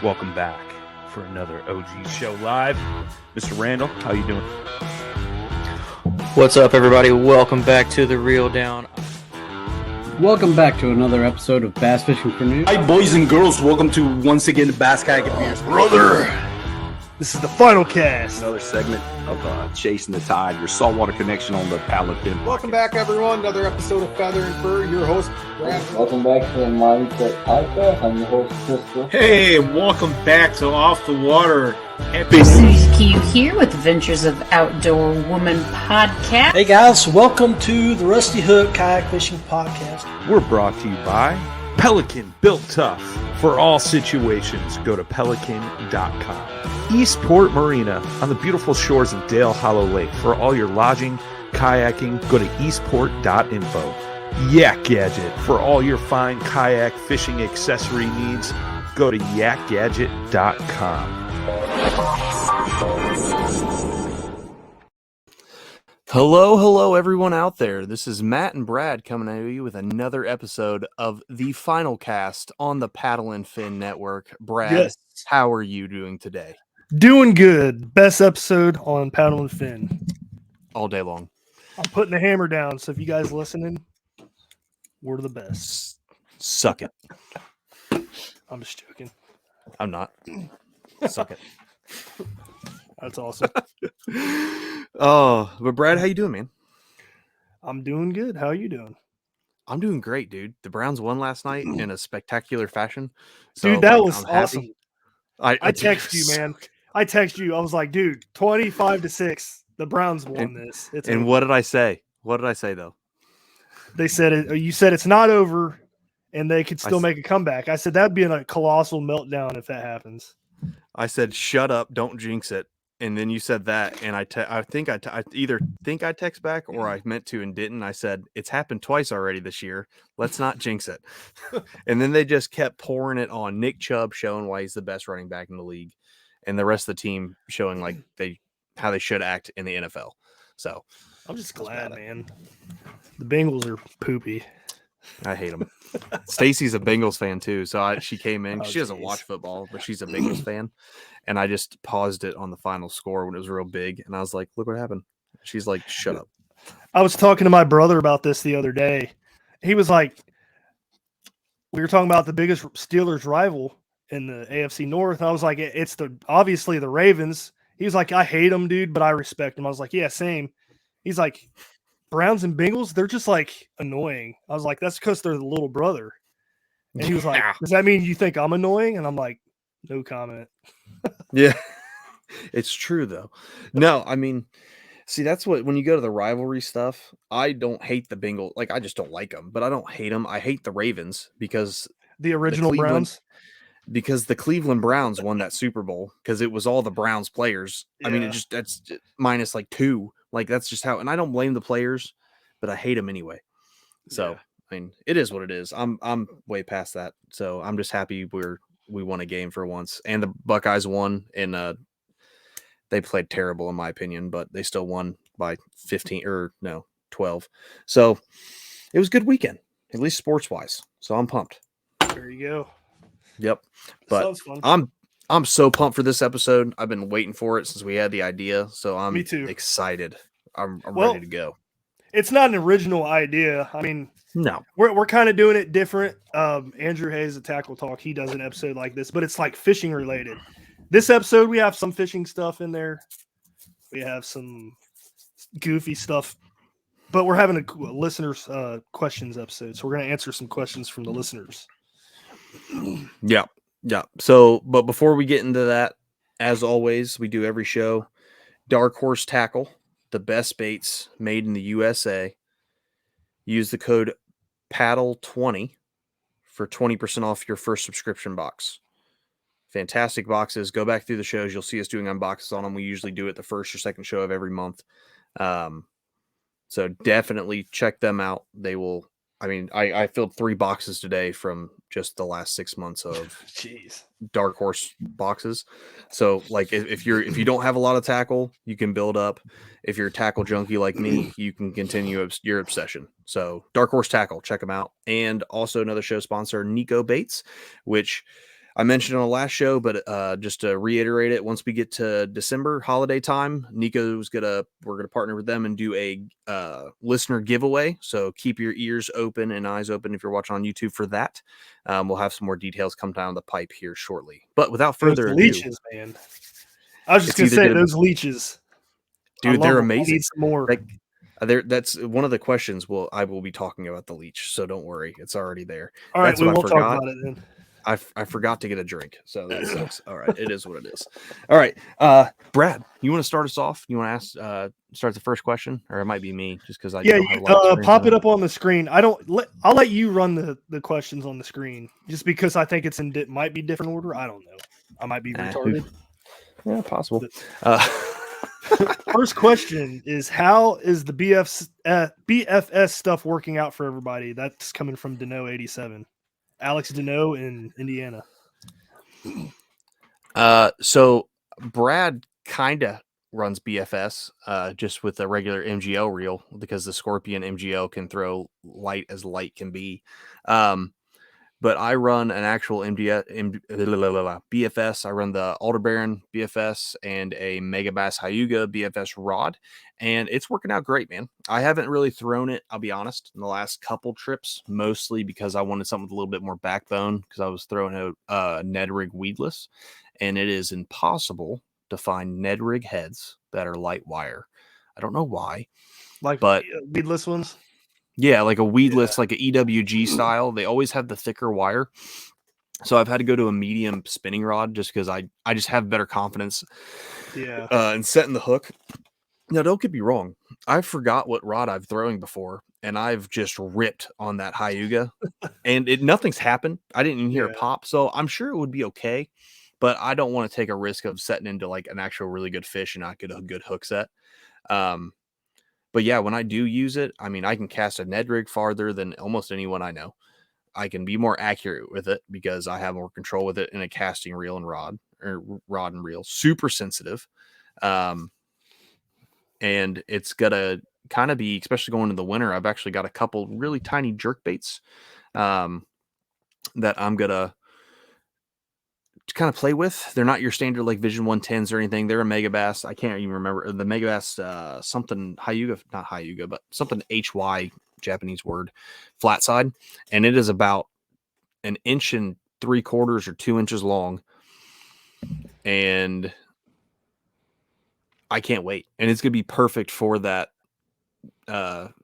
Welcome back for another OG Show Live. Mr. Randall, how you doing? What's up, everybody? Welcome back to The Reel Down. Welcome back to another episode of Bass Fishing for News. Hi, boys and girls. Welcome to, once again, the Bass Kayak Advance. Brother, this is the final cast. Another segment of Chasing the Tide, your saltwater connection on the paddle and fin. Welcome back, everyone. Another episode of Feather and Fur. Your host, Brad. Welcome back to the Mindset Podcast. I'm your host, Crystal. Hey, welcome back to Off the Water. Susie Q here with Adventures of Outdoor Woman podcast. Hey guys, welcome to the Rusty Hook Kayak Fishing Podcast. We're brought to you by Pelican, built tough for all situations. Go to pelican.com. Eastport Marina on the beautiful shores of Dale Hollow Lake. For all your lodging, kayaking, go to eastport.info. Yak Gadget for all your fine kayak fishing accessory needs. Go to yakgadget.com. Hello, everyone out there. This is Matt and Brad coming at you with another episode of the final cast on the Paddle and Fin Network. Brad, Yes. How are you doing today? Doing good. Best episode on Paddle and Fin. All day long. I'm putting the hammer down, so if you guys listening, we're the best. Suck it. I'm just joking. I'm not. Suck it. That's awesome. Oh, but Brad, how you doing, man? I'm doing good. How are you doing? I'm doing great, dude. The Browns won last night in a spectacular fashion. So, Dude, that like, was I'm happy. awesome. I text you, man. I text you. I was like, dude, 25-6. The Browns won this. It's And over. what did I say? What did I say, though? They said it. You said it's not over, and they could still make a comeback. I said that'd be a colossal meltdown if that happens. I said, shut up, don't jinx it. And then you said that, and I either think I text back or I meant to and didn't. I said, it's happened twice already this year. Let's not jinx it. And then they just kept pouring it on. Nick Chubb showing why he's the best running back in the league, and the rest of the team showing like how they should act in the NFL. So I'm just glad, man. The Bengals are poopy. I hate them. Stacy's a Bengals fan too, so she came in. Oh, She doesn't watch football, but she's a Bengals fan. And I just paused it on the final score when it was real big, and I was like, "Look what happened." She's like, "Shut up." I was talking to my brother about this the other day. He was like, we were talking about the biggest Steelers rival in the AFC North. And I was like, it's obviously the Ravens. He was like, I hate them, dude, but I respect them. I was like, yeah, same. He's like, Browns and Bengals, they're just like annoying. I was like, that's because they're the little brother. And he was like, does that mean you think I'm annoying? And I'm like, no comment. Yeah, it's true though. No, I mean, see, that's when you go to the rivalry stuff, I don't hate the Bengals. Like, I just don't like them, but I don't hate them. I hate the Ravens because the original Browns. Because the Cleveland Browns won that Super Bowl because it was all the Browns players. Yeah. I mean, that's minus like 2. Like, that's just how, and I don't blame the players, but I hate them anyway. So, yeah. I mean, it is what it is. I'm way past that. So I'm just happy we won a game for once, and the Buckeyes won, and they played terrible in my opinion, but they still won by 12. So it was a good weekend, at least sports wise. So I'm pumped. There you go. Yep. But I'm so pumped for this episode. I've been waiting for it since we had the idea. So I'm excited. I'm ready to go. It's not an original idea. I mean, no, we're kind of doing it different. Andrew Hayes at Tackle Talk, he does an episode like this, but it's like fishing related. This episode, we have some fishing stuff in there. We have some goofy stuff, but we're having a listeners questions episode. So we're going to answer some questions from the listeners. Yeah. So, but before we get into that, as always, we do every show, Dark Horse Tackle, the best baits made in the USA. Use the code PADDLE20 for 20% off your first subscription box. Fantastic boxes. Go back through the shows. You'll see us doing unboxes on them. We usually do it the first or second show of every month. So definitely check them out. They will. I mean, I filled 3 boxes today from just the last 6 months of Dark Horse boxes. So like if you don't have a lot of tackle, you can build up. If you're a tackle junkie like me, you can continue your obsession. So Dark Horse Tackle, check them out. And also another show sponsor, Nikko Baits, which I mentioned on the last show, but just to reiterate it, once we get to December holiday time, we're gonna partner with them and do a listener giveaway. So keep your ears open and eyes open if you're watching on YouTube for that. We'll have some more details come down the pipe here shortly. But without further ado, leeches, man. I was just gonna say those leeches, dude, they're amazing. I need some more. That's one of the questions. I will be talking about the leech, so don't worry, it's already there. All right, that's we what won't I forgot. talk about it then. I forgot to get a drink, so that sucks. All right, it is what it is. All right, Brad, you want to start us off? You want to ask, start the first question, or it might be me, just because I don't have a lot of pop it up on the screen. I'll let you run the questions on the screen, just because I think it's might be different order. I don't know. I might be retarded. Yeah, possible. First question is, how is the BFS stuff working out for everybody? That's coming from Deno87. Alex Deno in Indiana. So Brad kind of runs BFS just with a regular MGL reel, because the Scorpion MGL can throw light as light can be. But I run an actual BFS. I run the Aldebaran BFS and a Megabass Hyuga BFS rod, and it's working out great, man. I haven't really thrown it, I'll be honest, in the last couple trips, mostly because I wanted something with a little bit more backbone, because I was throwing a Ned rig weedless, and it is impossible to find Ned rig heads that are light wire. I don't know why, but weedless ones. Yeah, like a weedless, like an EWG style. They always have the thicker wire. So I've had to go to a medium spinning rod just because I just have better confidence in setting the hook. Now, don't get me wrong. I forgot what rod I've throwing before, and I've just ripped on that Hyuga, and nothing's happened. I didn't even hear it pop, so I'm sure it would be okay, but I don't want to take a risk of setting into like an actual really good fish and not get a good hook set. But yeah, when I do use it, I mean, I can cast a Ned rig farther than almost anyone I know. I can be more accurate with it because I have more control with it in a casting reel and rod and reel. Super sensitive. And it's going to kind of be, especially going into the winter, I've actually got a couple really tiny jerk baits that I'm going to kind of play with. They're not your standard like Vision 110s or anything. They're a Megabass. I can't even remember the Megabass, something Hyuga, not Hyuga, but something HY, Japanese word, flat side. And it is about 1 3/4 or 2 inches long. And I can't wait. And it's going to be perfect for that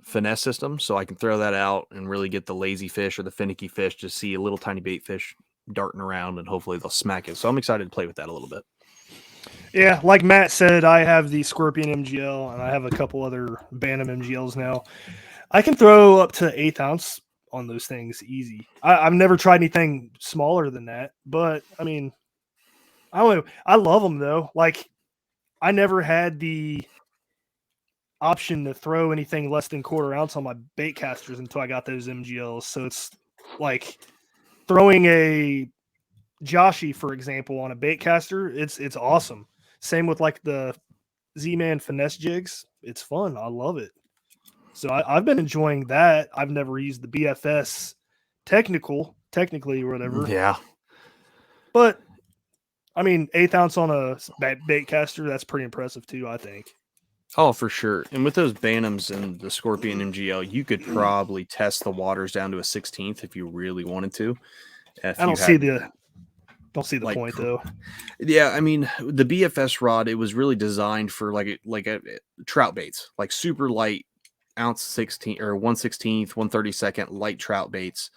finesse system. So I can throw that out and really get the lazy fish or the finicky fish to see a little tiny bait fish darting around, and hopefully they'll smack it. So I'm excited to play with that a little bit. Yeah, like Matt said, I have the Scorpion MGL and I have a couple other Bantam MGLs now. I can throw up to 1/8 ounce on those things easy. I've never tried anything smaller than that, but I mean, I don't know. I love them though. Like, I never had the option to throw anything less than 1/4 ounce on my bait casters until I got those MGLs. So it's like throwing a Joshi, for example, on a bait caster, it's awesome. Same with like the Z-Man finesse jigs. It's fun. I love it. So I've been enjoying that. I've never used the BFS technically or whatever. Yeah. But I mean, 1/8 ounce on a bait caster, that's pretty impressive too, I think. Oh, for sure. And with those Bantams and the Scorpion MGL, you could probably test the waters down to a 16th if you really wanted to. I don't see the point though. Yeah, I mean, the BFS rod, it was really designed for like a trout baits, like super light ounce 16 or 1/16th, 1/32 light trout baits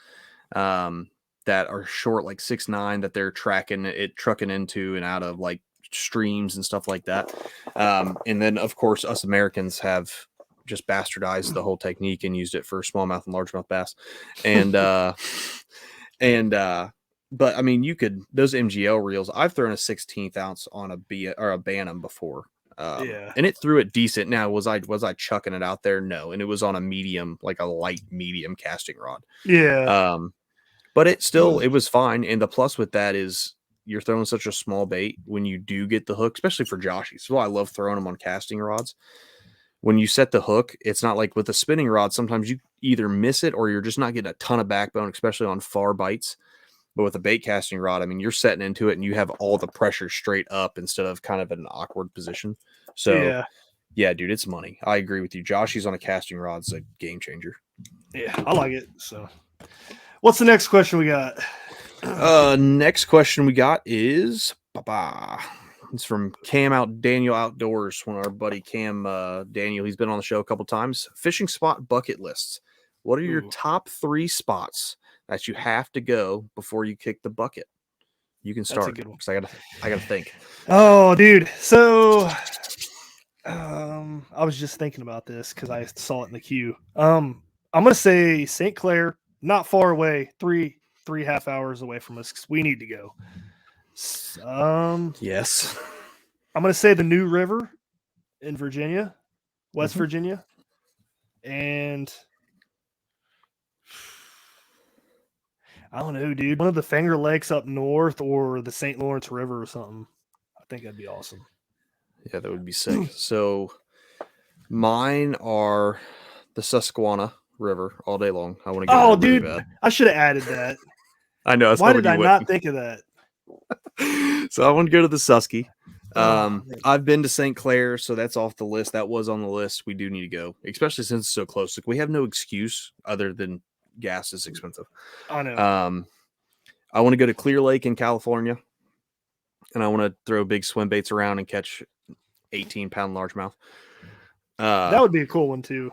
that are short, like 6'9", that they're trucking into and out of like streams and stuff like that. And then of course us Americans have just bastardized the whole technique and used it for smallmouth and largemouth bass. But I mean, those MGL reels, I've thrown a 16th ounce on a Bantam before. And it threw it decent. Now, was I chucking it out there? No. And it was on a medium, like a light medium casting rod. Yeah. But it was fine. And the plus with that is you're throwing such a small bait when you do get the hook, especially for Joshies. So I love throwing them on casting rods. When you set the hook, it's not like with a spinning rod. Sometimes you either miss it or you're just not getting a ton of backbone, especially on far bites. But with a bait casting rod, I mean, you're setting into it and you have all the pressure straight up instead of kind of in an awkward position. So yeah, dude, it's money. I agree with you. Joshy's on a casting rod's a game changer. Yeah, I like it. So what's the next question we got? Next question we got is it's from Cam Out Daniel Outdoors. One of our buddy Cam Daniel. He's been on the show a couple times. Fishing spot bucket lists. What are your top 3 spots that you have to go before you kick the bucket? You can start because I gotta think. Oh, dude. So I was just thinking about this because I saw it in the queue. I'm gonna say St. Clair, not far away, three half hours away from us because we need to go. Yes. I'm gonna say the New River in Virginia, West Virginia, and I don't know, dude. One of the Finger Lakes up north or the St. Lawrence River or something. I think that'd be awesome. Yeah, that would be sick. So mine are the Susquehanna River all day long. I want to go. Oh, really dude, bad. I should have added that. I know. Why did I not think of that? So I want to go to the Susky. I've been to St. Clair, so that's off the list. That was on the list. We do need to go, especially since it's so close. Like we have no excuse other than gas is expensive. I know. I want to go to Clear Lake in California, and I want to throw big swim baits around and catch 18-pound largemouth. That would be a cool one too.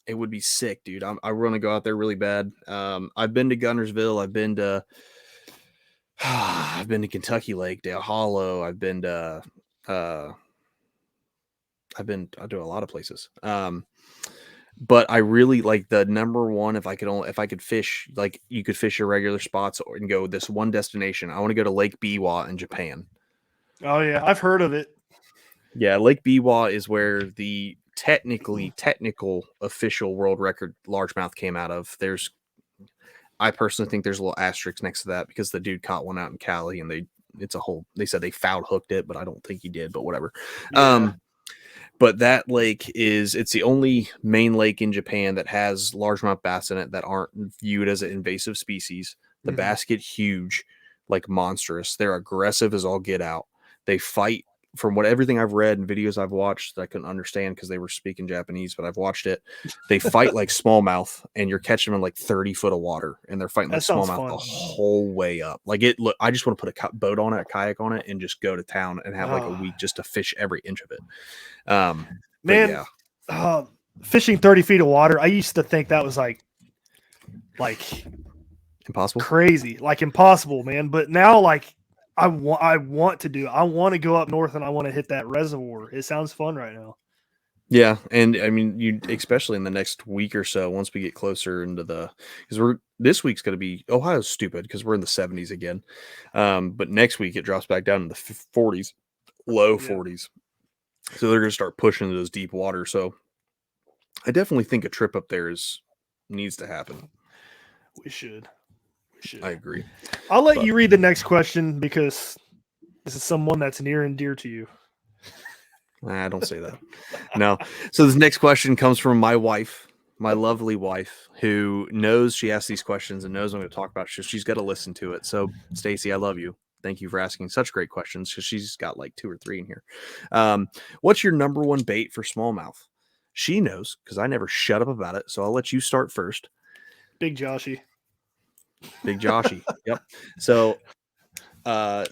It would be sick, dude. I want to go out there really bad. I've been to Gunnersville. I've been to Kentucky Lake, Dale Hollow. I do a lot of places. But I really like the number one. If I could fish, like you could fish your regular spots and go this one destination. I want to go to Lake Biwa in Japan. Oh yeah, I've heard of it. Yeah, Lake Biwa is where the technical official world record largemouth came out of. I personally think there's a little asterisk next to that because the dude caught one out in Cali and they said they foul hooked it, but I don't think he did, but whatever. Yeah. But that lake it's the only main lake in Japan that has largemouth bass in it that aren't viewed as an invasive species. The bass get huge, like monstrous. They're aggressive as all get out. They fight. From everything I've read and videos I've watched that I couldn't understand because they were speaking Japanese, but I've watched it. They fight like smallmouth, and you're catching them in like 30 foot of water, and they're fighting like smallmouth the whole way up. Like I just want to put a boat on it, a kayak on it, and just go to town and have like a week just to fish every inch of it. Man, fishing 30 feet of water. I used to think that was like impossible, crazy, like impossible, man. But now, like, I want to do it. I want to go up north and I want to hit that reservoir. It sounds fun right now. Yeah, and I mean, you especially in the next week or so, once we get closer into because this week's going to be Ohio's stupid because we're in the 70s again, but next week it drops back down in the 40s, low 40s. So they're going to start pushing into those deep water. So I definitely think a trip up there needs to happen. We should. I agree. I'll let you read the next question because this is someone that's near and dear to you. I don't say that. No. So this next question comes from my wife, my lovely wife, who knows she asks these questions and knows I'm going to talk about it. So she's got to listen to it. So Stacy, I love you. Thank you for asking such great questions because she's got like 2 or 3 in here. What's your number one bait for smallmouth? She knows because I never shut up about it. So I'll let you start first. Big Joshy. Big Joshy. Yep. So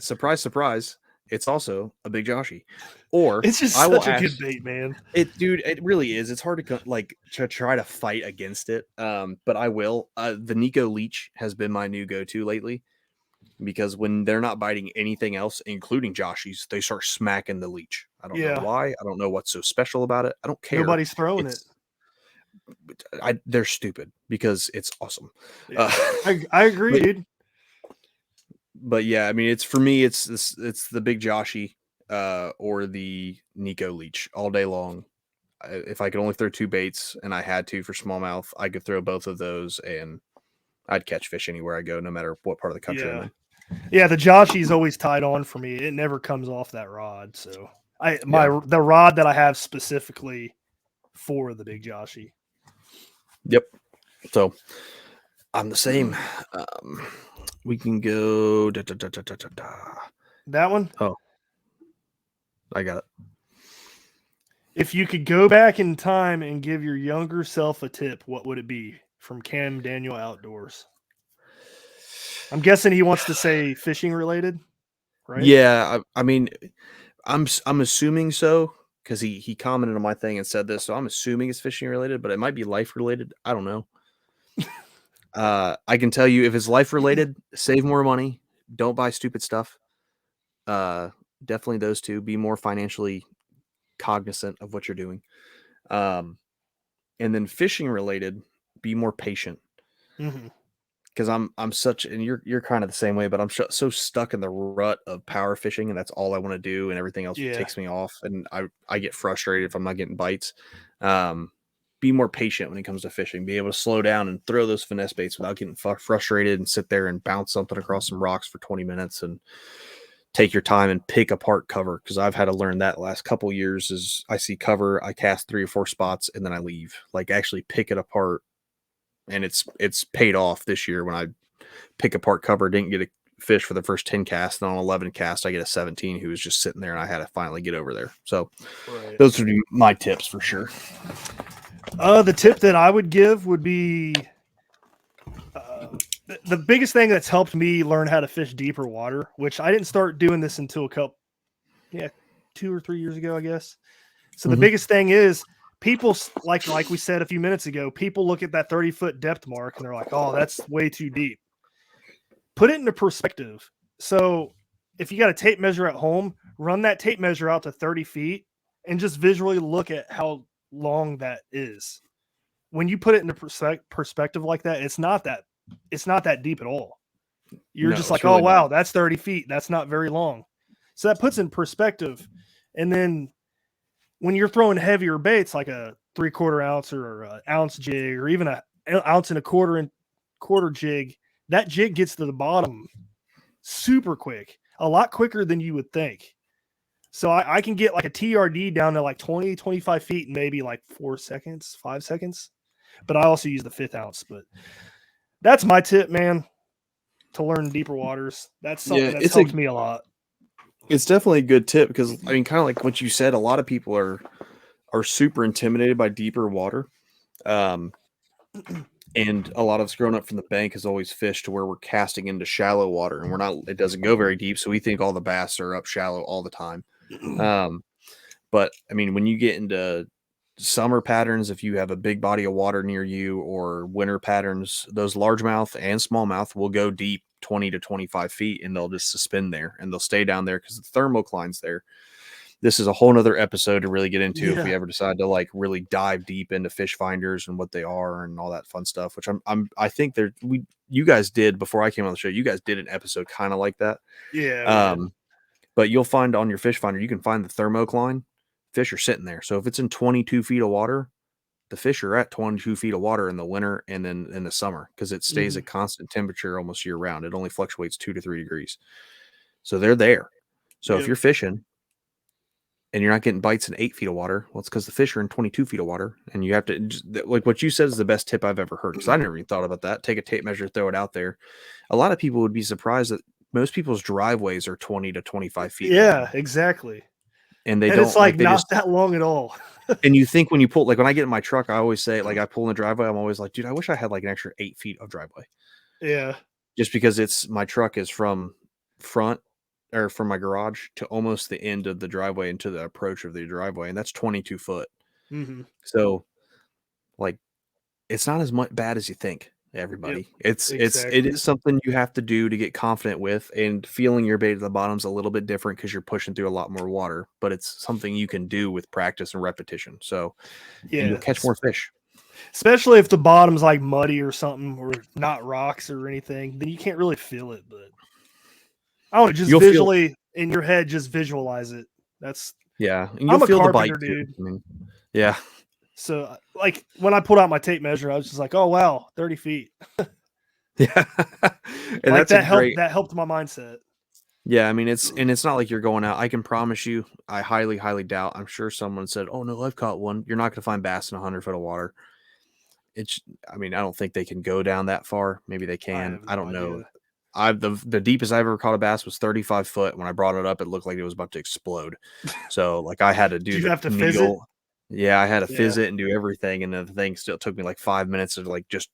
surprise, surprise. It's also a Big Joshy. Or it's just such a good bait, man. Dude, it really is. It's hard to try to fight against it. But I will. The Nikko leech has been my new go-to lately because when they're not biting anything else, including Joshies, they start smacking the leech. I don't know why. I don't know what's so special about it. I don't care. Nobody's throwing it. They're stupid because it's awesome. Yeah. I agree, dude. But yeah, I mean, it's for me, it's the Big Joshy or the Nikko leech all day long. If I could only throw 2 baits and I had to for smallmouth, I could throw both of those and I'd catch fish anywhere I go, no matter what part of the country I'm in. Yeah, the Joshy's always tied on for me. It never comes off that rod. So the rod that I have specifically for the Big Joshy. Yep. So I'm the same. We can go. That one? Oh, I got it. If you could go back in time and give your younger self a tip, what would it be? From Cam Daniel Outdoors. I'm guessing he wants to say fishing related, right? Yeah, I mean, I'm assuming so because he commented on my thing and said this, so I'm assuming it's fishing related, but it might be life related. I don't know. I can tell you if it's life related, save more money, don't buy stupid stuff. Definitely those two. Be more financially cognizant of what you're doing. And then fishing related, be more patient. Mm-hmm. Because I'm such, and you're kind of the same way, but I'm so stuck in the rut of power fishing, and that's all I want to do, and everything else takes me off, and I get frustrated if I'm not getting bites. Be more patient when it comes to fishing. Be able to slow down and throw those finesse baits without getting frustrated, and sit there and bounce something across some rocks for 20 minutes, and take your time and pick apart cover. Because I've had to learn that last couple years. Is I see cover, I cast 3 or 4 spots, and then I leave. Like actually pick it apart. And it's paid off this year when I pick apart cover, didn't get a fish for the first 10 casts, and on 11 casts, I get a 17 who was just sitting there, and I had to finally get over there. So those would be my tips for sure. The tip that I would give would be the biggest thing that's helped me learn how to fish deeper water, which I didn't start doing this until 2 or 3 years ago, I guess. So the biggest thing is people, like we said a few minutes ago, people look at that 30-foot depth mark and they're like, oh, that's way too deep. Put it into perspective. So if you got a tape measure at home, run that tape measure out to 30 feet and just visually look at how long that is. When you put it into perspective like that, it's not that deep at all. You're just like, really, oh, wow, that's 30 feet. That's not very long. So that puts in perspective. And then when you're throwing heavier baits, like a 3/4 ounce or an ounce jig, or even an ounce and a quarter jig, that jig gets to the bottom super quick, a lot quicker than you would think. So I can get like a TRD down to like 20, 25 feet in maybe like 5 seconds. But I also use the 1/5 ounce. But that's my tip, man, to learn deeper waters. That's something that's helped me a lot. It's definitely a good tip because, I mean, kind of like what you said, a lot of people are super intimidated by deeper water. And a lot of us growing up from the bank has always fished to where we're casting into shallow water, and it doesn't go very deep. So we think all the bass are up shallow all the time. But I mean, when you get into summer patterns, if you have a big body of water near you, or winter patterns, those largemouth and smallmouth will go deep 20 to 25 feet, and they'll just suspend there, and they'll stay down there because the thermocline's there. This is a whole nother episode to really get into if we ever decide to like really dive deep into fish finders and what they are and all that fun stuff, which I think you guys did before I came on the show. You guys did an episode kind of like that. Yeah. But you'll find on your fish finder, you can find the thermocline. Fish are sitting there. So if it's in 22 feet of water, the fish are at 22 feet of water in the winter and then in the summer, because it stays at constant temperature almost year round. It only fluctuates 2 to 3 degrees. So they're there. So if you're fishing and you're not getting bites in 8 feet of water, well, it's because the fish are in 22 feet of water, and you have to like what you said is the best tip I've ever heard. Because I never even thought about that. Take a tape measure, throw it out there. A lot of people would be surprised that most people's driveways are 20 to 25 feet. Yeah, long. Exactly. And it's like not that long at all. And you think when you pull, like when I get in my truck, I always say, like I pull in the driveway, I'm always like, dude, I wish I had like an extra 8 feet of driveway. Yeah. Just because my truck is from front or from my garage to almost the end of the driveway into the approach of the driveway. And that's 22 foot. Mm-hmm. So like, it's not as bad as you think. Everybody, it is something you have to do to get confident with, and feeling your bait at the bottom's a little bit different because you're pushing through a lot more water, but it's something you can do with practice and repetition. So and you'll catch more fish. Especially if the bottom's like muddy or something, or not rocks or anything, then you can't really feel it. But I don't know, just visually in your head, just visualize it. That's and you'll feel the bite, dude. I mean, yeah. So, like, when I pulled out my tape measure, I was just like, "Oh wow, 30 feet." Yeah, and like that helped my mindset. Yeah, I mean, it's not like you're going out. I can promise you, I highly, highly doubt. I'm sure someone said, "Oh no, I've caught one." You're not going to find bass in 100 foot of water. I mean, I don't think they can go down that far. Maybe they can. I don't know. the deepest I've ever caught a bass was 35 foot. When I brought it up, it looked like it was about to explode. So like I had to do Did you the have to fizz it? needle. Yeah, I had to Yeah. fizz it and do everything, and the thing still took me like 5 minutes of like just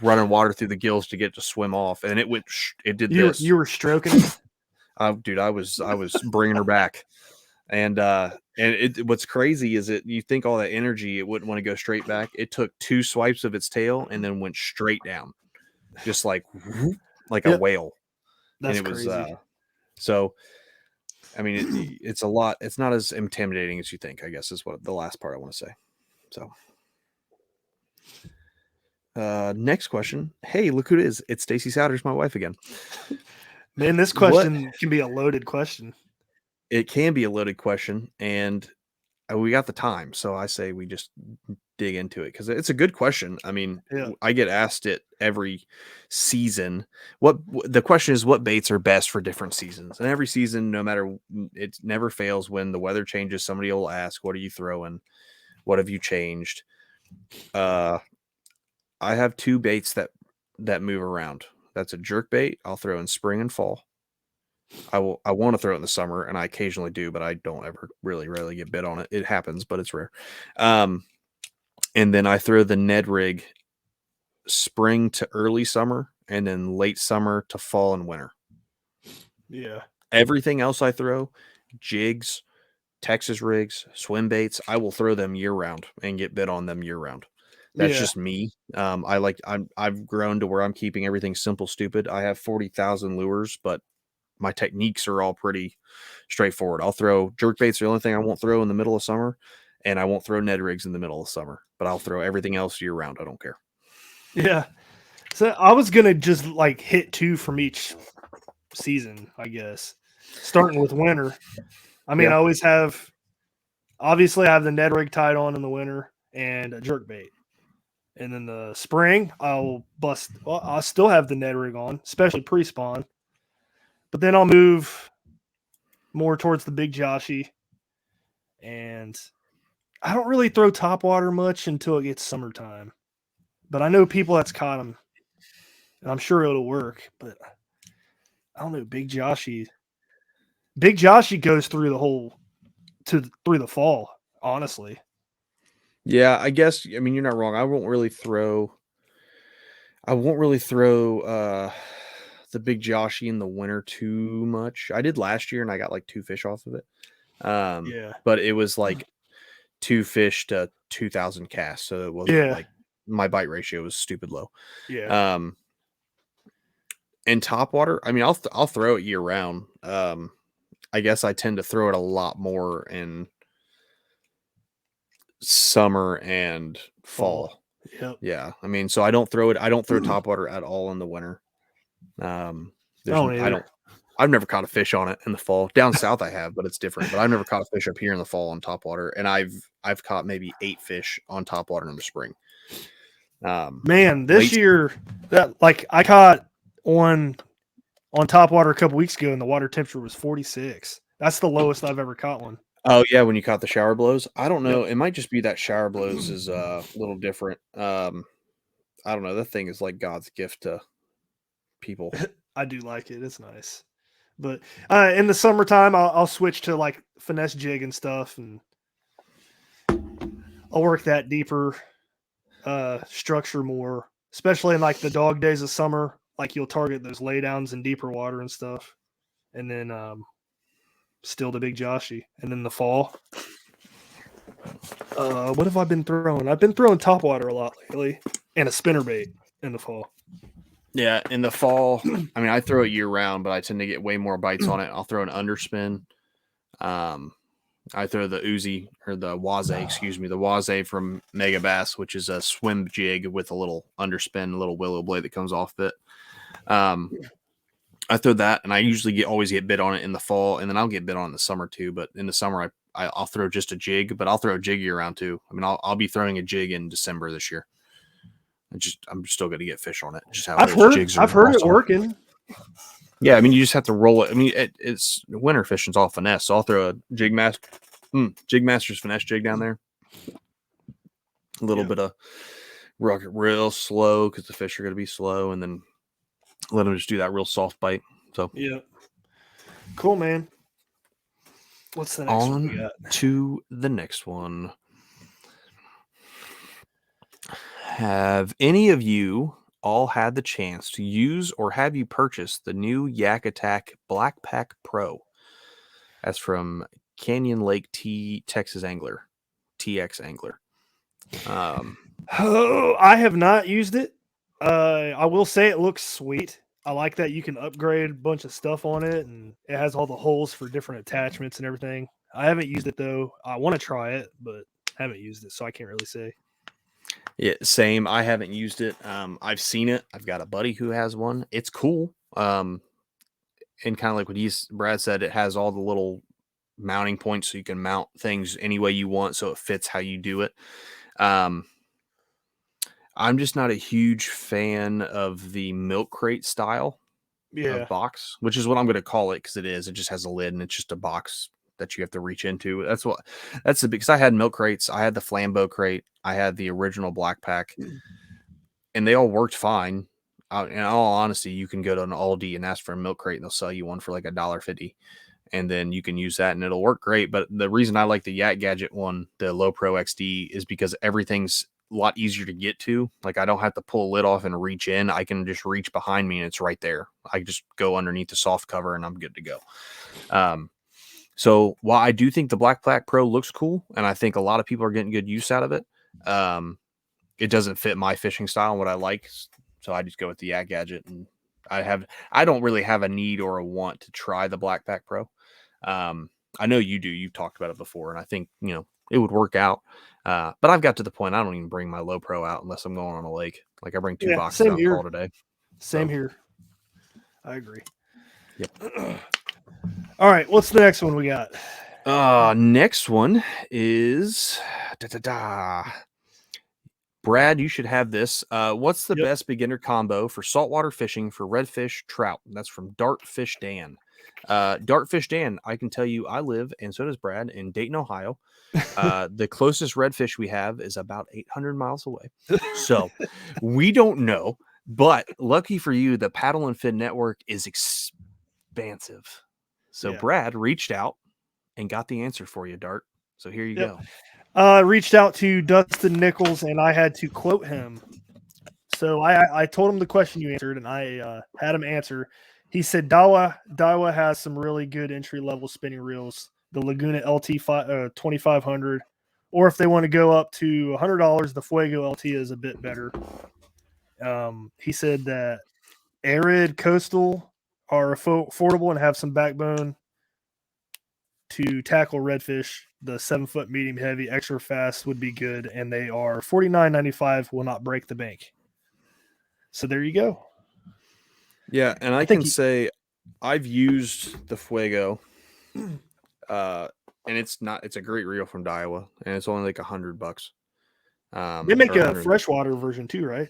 running water through the gills to get to swim off, and it went. It did this. You were stroking it. Dude, I was bringing her back, and what's crazy is you think all that energy, it wouldn't want to go straight back. It took 2 swipes of its tail and then went straight down, just like a whale. That's and it crazy. was so. I mean, it's a lot. It's not as intimidating as you think, I guess, is what the last part I want to say. So, next question. Hey, look who it is. It's Stacy Souders, my wife again. Man, this question can be a loaded question. It can be a loaded question, and we got the time, so I say we just dig into it because it's a good question. I mean, I get asked it every season. The question is, what baits are best for different seasons? And every season, no matter, it never fails when the weather changes. Somebody will ask, "What are you throwing? What have you changed?" I have 2 baits that move around. That's a jerk bait. I'll throw in spring and fall. I want to throw it in the summer, and I occasionally do, but I don't ever rarely get bit on it. It happens, but it's rare. And then I throw the Ned rig spring to early summer, and then late summer to fall and winter. Yeah. Everything else I throw, jigs, Texas rigs, swim baits, I will throw them year round and get bit on them year round. That's just me. I've grown to where I'm keeping everything simple, stupid. I have 40,000 lures, but my techniques are all pretty straightforward. I'll throw jerk baits. The only thing I won't throw in the middle of summer, and I won't throw Ned rigs in the middle of summer, but I'll throw everything else year round. I don't care. Yeah. So I was going to just like hit 2 from each season, I guess, starting with winter. I mean, I always obviously I have the Ned rig tied on in the winter and a jerk bait. And then the spring, I'll still have the Ned rig on, especially pre-spawn. But then I'll move more towards the big Joshy. And I don't really throw topwater much until it gets summertime. But I know people that's caught them. And I'm sure it'll work. But I don't know, big Joshy. Big Joshy goes through through the fall, honestly. Yeah, I guess, I mean, you're not wrong. I won't really throw the big Joshy in the winter too much. I did last year and I got like 2 fish off of it. But it was like 2 fish to 2,000 casts, so it wasn't like my bite ratio was stupid low. Yeah. And topwater, I mean, I'll throw it year round. I guess I tend to throw it a lot more in summer and fall. Yep. Yeah, I mean, so I don't throw topwater at all in the winter. I've never caught a fish on it in the fall. Down south I have, but it's different. But I've never caught a fish up here in the fall on topwater, and I've caught maybe 8 fish on topwater in the spring. Man, this year I caught on topwater a couple weeks ago, and the water temperature was 46. That's the lowest I've ever caught one. Oh yeah, when you caught the shower blows. I don't know. It might just be that shower blows is a little different. I don't know. That thing is like God's gift to people. I do like it. It's nice. But in the summertime, I'll switch to like finesse jig and stuff, and I'll work that deeper structure more, especially in like the dog days of summer. Like you'll target those laydowns in deeper water and stuff, and then still the big Joshy, and then the fall. What have I been throwing? I've been throwing topwater a lot lately, and a spinnerbait in the fall. Yeah, in the fall, I mean, I throw it year round, but I tend to get way more bites on it. I'll throw an underspin. I throw the Uzi or the Waze from Mega Bass, which is a swim jig with a little underspin, a little willow blade that comes off it. I throw that, and I usually always get bit on it in the fall, and then I'll get bit on it in the summer too. But in the summer, I'll throw just a jig, but I'll throw a jig year round too. I mean, I'll be throwing a jig in December this year. I'm still going to get fish on it. Just how I've heard it working. Yeah, I mean, you just have to roll it. I mean, it's winter fishing's all finesse. So I'll throw a jig master's finesse jig down there. A little bit of rocket real slow because the fish are going to be slow, and then let them just do that real soft bite. So Yeah. Cool, man. What's the next one we on got? to the next one. Have any of you all had the chance to use or have you purchased the new Yak Attack Black Pack Pro? That's from Canyon Lake Texas Angler, TX Angler. Oh, I have not used it. I will say it looks sweet. I like that you can upgrade a bunch of stuff on it, and it has all the holes for different attachments and everything. I haven't used it though. I want to try it, but haven't used it, so I can't really say. Yeah, same. I haven't used it. I've seen it. I've got a buddy who has one. It's cool. And kind of like what Brad said, it has all the little mounting points so you can mount things any way you want, so it fits how you do it. I'm just not a huge fan of the milk crate style of box, which is what I'm going to call it because it is. It just has a lid and it's just a box that you have to reach into. That's the because I had milk crates. I had the Flambeau crate. I had the original Black Pack, and they all worked fine. In all honesty, you can go to an Aldi and ask for a milk crate, and they'll sell you one for like $1.50. And then you can use that and it'll work great. But the reason I like the Yak Gadget one, the Low Pro XD, is because everything's a lot easier to get to. Like I don't have to pull a lid off and reach in. I can just reach behind me and it's right there. I just go underneath the soft cover and I'm good to go. So while I do think the Black Pack Pro looks cool, and I think a lot of people are getting good use out of it, it doesn't fit my fishing style and what I like. So I just go with the Yak Gadget, and I don't really have a need or a want to try the Black Pack Pro. I know you do. You've talked about it before, and I think, it would work out. But I've got to the point I don't even bring my Low Pro out unless I'm going on a lake. Like I bring 2 boxes out and call it a day. Same here. I agree. Yep. All right. What's the next one we got? Next one is Brad, you should have this. What's the best beginner combo for saltwater fishing for redfish, trout? That's from Dartfish Dan. Dartfish Dan, I can tell you I live, and so does Brad, in Dayton, Ohio. The closest redfish we have is about 800 miles away. So we don't know, but lucky for you, the Paddle and Fin Network is expansive. So Brad reached out and got the answer for you, Dart. So here you go. Reached out to Dustin Nichols, and I had to quote him. So I told him the question you answered, and I had him answer. He said Daiwa has some really good entry-level spinning reels. The Laguna LT 2500, or if they want to go up to $100, the Fuego LT is a bit better. He said that Arid Coastal are affordable and have some backbone to tackle redfish. The 7-foot medium heavy extra fast would be good, and they are $49.95. Will not break the bank. So there you go. Yeah, and I can say I've used the Fuego, and it's a great reel from Daiwa, and it's only like $100. They make a freshwater version too, right?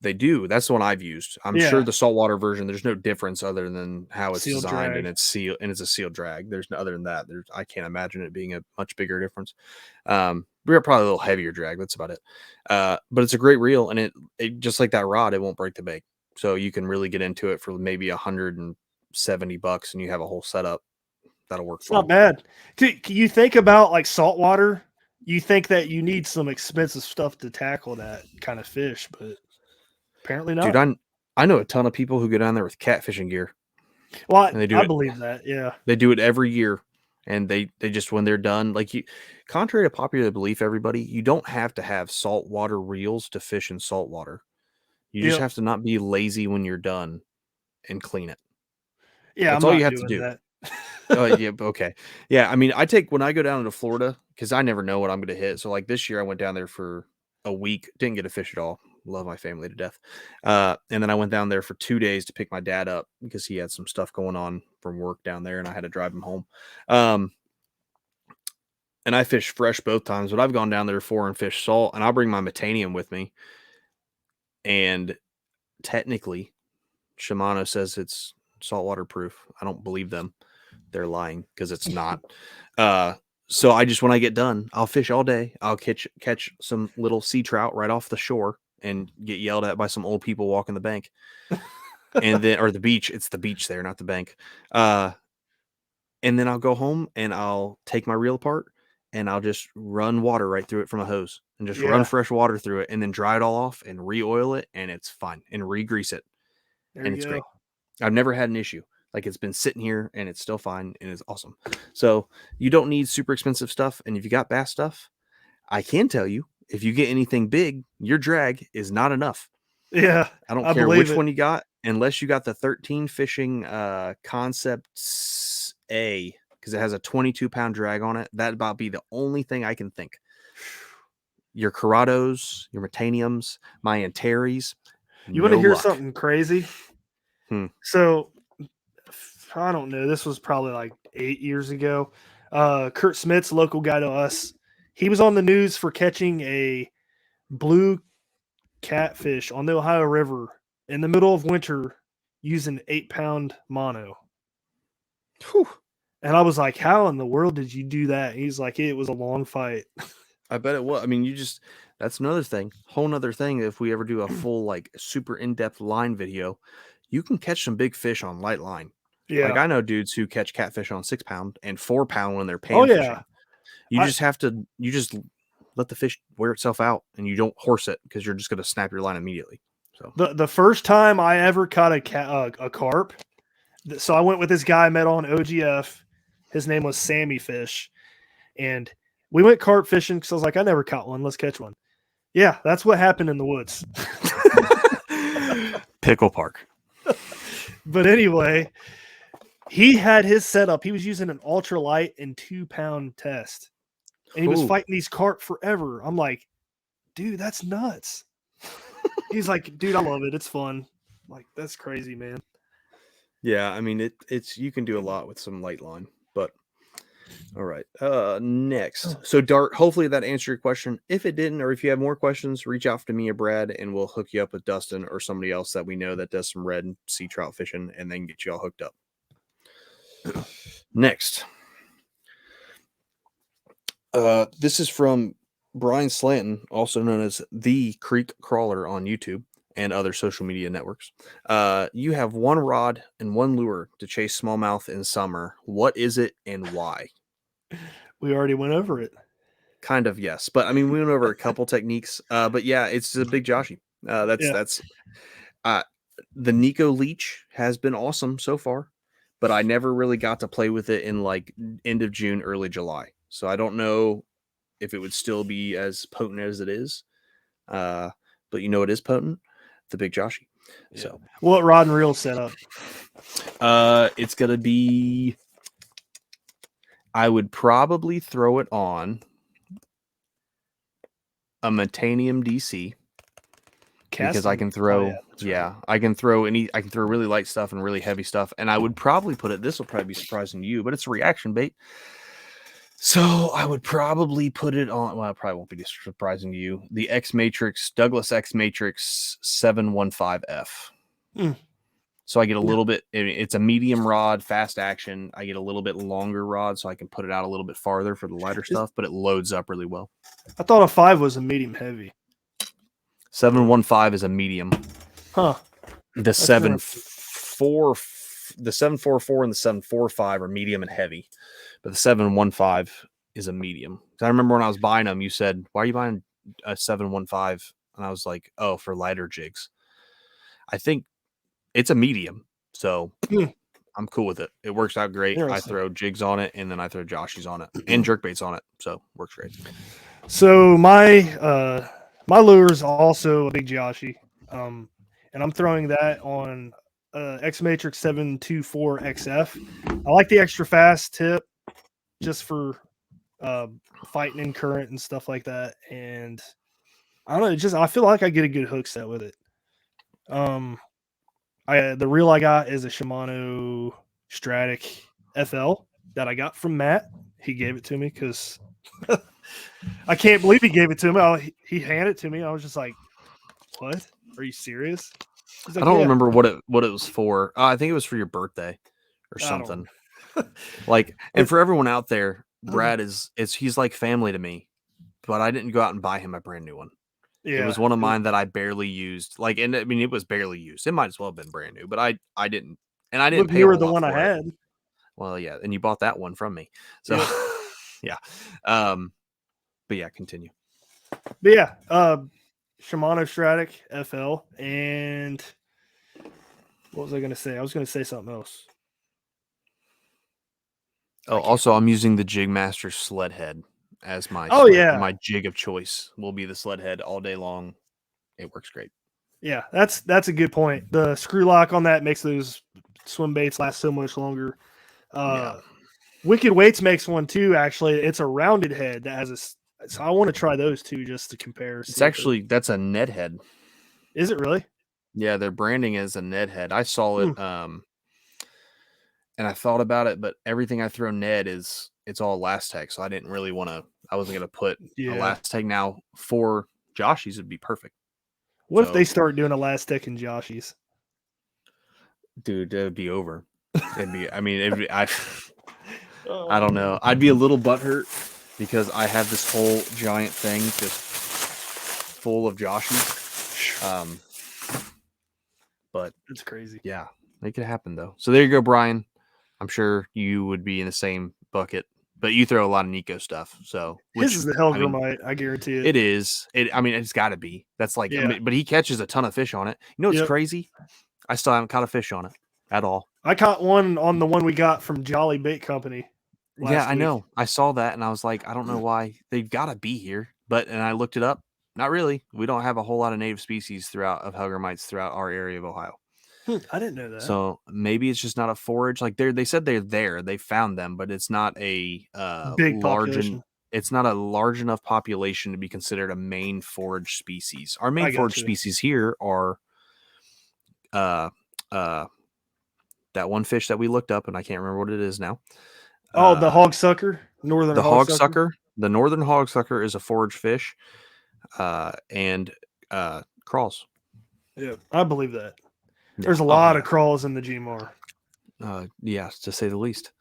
They do. That's the one I've used. I'm sure the saltwater version, there's no difference other than how it's sealed designed drag. and it's sealed, and it's a sealed drag. There's no other than that. I can't imagine it being a much bigger difference. We're probably a little heavier drag. That's about it. But it's a great reel, and it just like that rod, it won't break the bank. So you can really get into it for maybe $170, and you have a whole setup that'll work. It's not bad. You think about like saltwater, you think that you need some expensive stuff to tackle that kind of fish, but apparently not. Dude, I know a ton of people who go down there with catfishing gear. Well, I believe that. Yeah, they do it every year, and they just when they're done, contrary to popular belief, everybody, you don't have to have saltwater reels to fish in saltwater. You just have to not be lazy when you're done and clean it. Yeah, that's all you have to do. Yeah, okay. Yeah, I mean, when I go down to Florida, because I never know what I'm going to hit. So like this year, I went down there for a week, didn't get a fish at all. Love my family to death. And then I went down there for 2 days to pick my dad up because he had some stuff going on from work down there, and I had to drive him home. And I fished fresh both times, but I've gone down there before and fished salt, and I'll bring my Metanium with me. And technically, Shimano says it's saltwater proof. I don't believe them. They're lying because it's not. So when I get done, I'll fish all day. I'll catch some little sea trout right off the shore and get yelled at by some old people walking the bank. and then or the beach. It's the beach there, not the bank. And then I'll go home and I'll take my reel apart and I'll just run water right through it from a hose and just run fresh water through it and then dry it all off and re-oil it and it's fine and re-grease it. There And you it's go. great. I've never had an issue. Like it's been sitting here and it's still fine and it's awesome. So you don't need super expensive stuff. And if you got bass stuff, I can tell you, if you get anything big, your drag is not enough. Yeah, I don't I care believe which it. one you got, unless you got the 13 fishing Concepts A, because it has a 22-pound drag on it. That'd about be the only thing I can think. Your Corrados, your Metaniums, my Antares. You want to hear luck. something crazy? So I don't know. This was probably like 8 years ago. Kurt Smith's local guy to us. He was on the news for catching a blue catfish on the Ohio River in the middle of winter using 8-pound mono. Whew. And I was like, how in the world did you do that? He's like, it was a long fight. I bet it was. I mean, that's another thing. Whole nother thing. If we ever do a full, like, super in-depth line video, you can catch some big fish on light line. Yeah. Like, I know dudes who catch catfish on 6-pound and 4-pound when they're pan fishing. You just let the fish wear itself out and you don't horse it because you're just going to snap your line immediately. So the first time I ever caught a carp, so I went with this guy I met on OGF. His name was Sammy Fish, and we went carp fishing because I was like, I never caught one. Let's catch one. Yeah, that's what happened in the woods. Pickle Park. But anyway, he had his setup. He was using an ultralight and 2-pound test, and he was fighting these carp forever. I'm like, dude, that's nuts. He's like, dude, I love it. It's fun. I'm like, that's crazy, man. Yeah, I mean, it's you can do a lot with some light line, but all right. Next. So Dart, hopefully that answered your question. If it didn't, or if you have more questions, reach out to me or Brad and we'll hook you up with Dustin or somebody else that we know that does some red and sea trout fishing and then get you all hooked up. Next. This is from Brian Slanton, also known as the Creek Crawler on YouTube and other social media networks. You have one rod and one lure to chase smallmouth in summer. What is it and why? We already went over it. Kind of, yes. But I mean, we went over a couple techniques. But yeah, it's a big Joshy. That's the Nikko leech has been awesome so far, but I never really got to play with it in like end of June, early July. So I don't know if it would still be as potent as it is. But you know it is potent, the big Joshy. Yeah. So what rod and reel setup? It's gonna be, I would probably throw it on a Metanium DC because I can throw I can throw really light stuff and really heavy stuff, and I would probably put it, this will probably be surprising to you, but it's a reaction bait. So I would probably put it on, well, it probably won't be surprising to you, the Douglas X Matrix 715F. So I get a little bit, it's a medium rod, fast action. I get a little bit longer rod so I can put it out a little bit farther for the lighter stuff, but it loads up really well. I thought a 5 was a medium heavy. 715 is a medium. Huh. The 744 and the 745 are medium and heavy, but the 715 is a medium. I remember when I was buying them, you said, why are you buying a 715? And I was like, oh, for lighter jigs. I think it's a medium, so I'm cool with it. It works out great. I throw jigs on it, and then I throw Joshies on it, and jerkbaits on it, so works great. So my lure is also a big Joshi, and I'm throwing that on X Matrix 724 XF. I like the extra fast tip, just for fighting in current and stuff like that. And I don't know, I feel like I get a good hook set with it. The reel I got is a Shimano Stratic FL that I got from Matt. He gave it to me because I can't believe he gave it to me. He handed it to me. I was just like, "What? Are you serious?" Like, I don't remember what it was for. I think it was for your birthday or something. Like, and for everyone out there, Brad he's like family to me, but I didn't go out and buy him a brand new one. Yeah. It was one of mine that I barely used. Like, and I mean, it was barely used. It might as well have been brand new, but I didn't, and I didn't Look pay a newer whole the lot one I for it. had. Well, yeah, and you bought that one from me, so Yep. yeah. But yeah, continue. But yeah, Shimano Stratic FL, and what was I going to say? I was going to say something else. Oh, also, I'm using the Jigmaster sled head as my my jig of choice. Will be the sled head all day long. It works great. Yeah, that's a good point. The screw lock on that makes those swim baits last so much longer. Wicked Weights makes one too. Actually, it's a rounded head that has a. So I want to try those two just to compare. It's actually that's a Ned head. Is it really? Yeah, their branding is a Ned head. I saw it, and I thought about it, but everything I throw Ned it's all Elastec, so I didn't really want to. I wasn't going to put Elastec now for Joshies. Would be perfect. What if they start doing Elastec and Joshies? Dude, it would be over. It'd be. I mean, it'd be, I don't know. I'd be a little butthurt because I have this whole giant thing just full of Joshies. But it's crazy. Yeah, it could happen though. So there you go, Brian. I'm sure you would be in the same bucket, but you throw a lot of Nikko stuff. So this is the Hellgrammite, I guarantee it. It is. I mean, it's got to be. That's like. I mean, but he catches a ton of fish on it. You know what's crazy? I still haven't caught a fish on it at all. I caught one on the one we got from Jolly Bait Company. Yeah, I know. I saw that and I was like, I don't know why they've got to be here. And I looked it up. Not really. We don't have a whole lot of native species of Hellgrammites throughout our area of Ohio. I didn't know that. So maybe it's just not a forage. Like they said they're there. They found them, but it's not a big population. It's not a large enough population to be considered a main forage species. Our main forage species here are that one fish that we looked up, and I can't remember what it is now. Oh, the hogsucker, northern hogsucker. The northern hogsucker is a forage fish, and crawls. Yeah, I believe that. There's a lot of crawls in the GMR. Yeah, to say the least.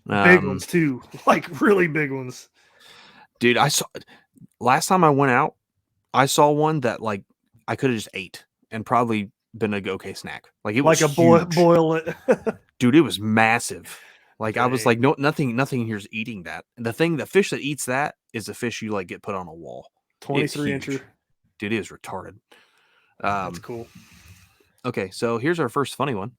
Big ones too, like really big ones. Dude, I saw last time I went out, I saw one that like I could have just ate and probably been a okay snack. Like it was like a boil it. Dude, it was massive. Like I was like, no, nothing here's eating that. The fish that eats that is a fish you like get put on a wall. 23 incher. Dude, it is retarded. That's cool. Okay, so here's our first funny one.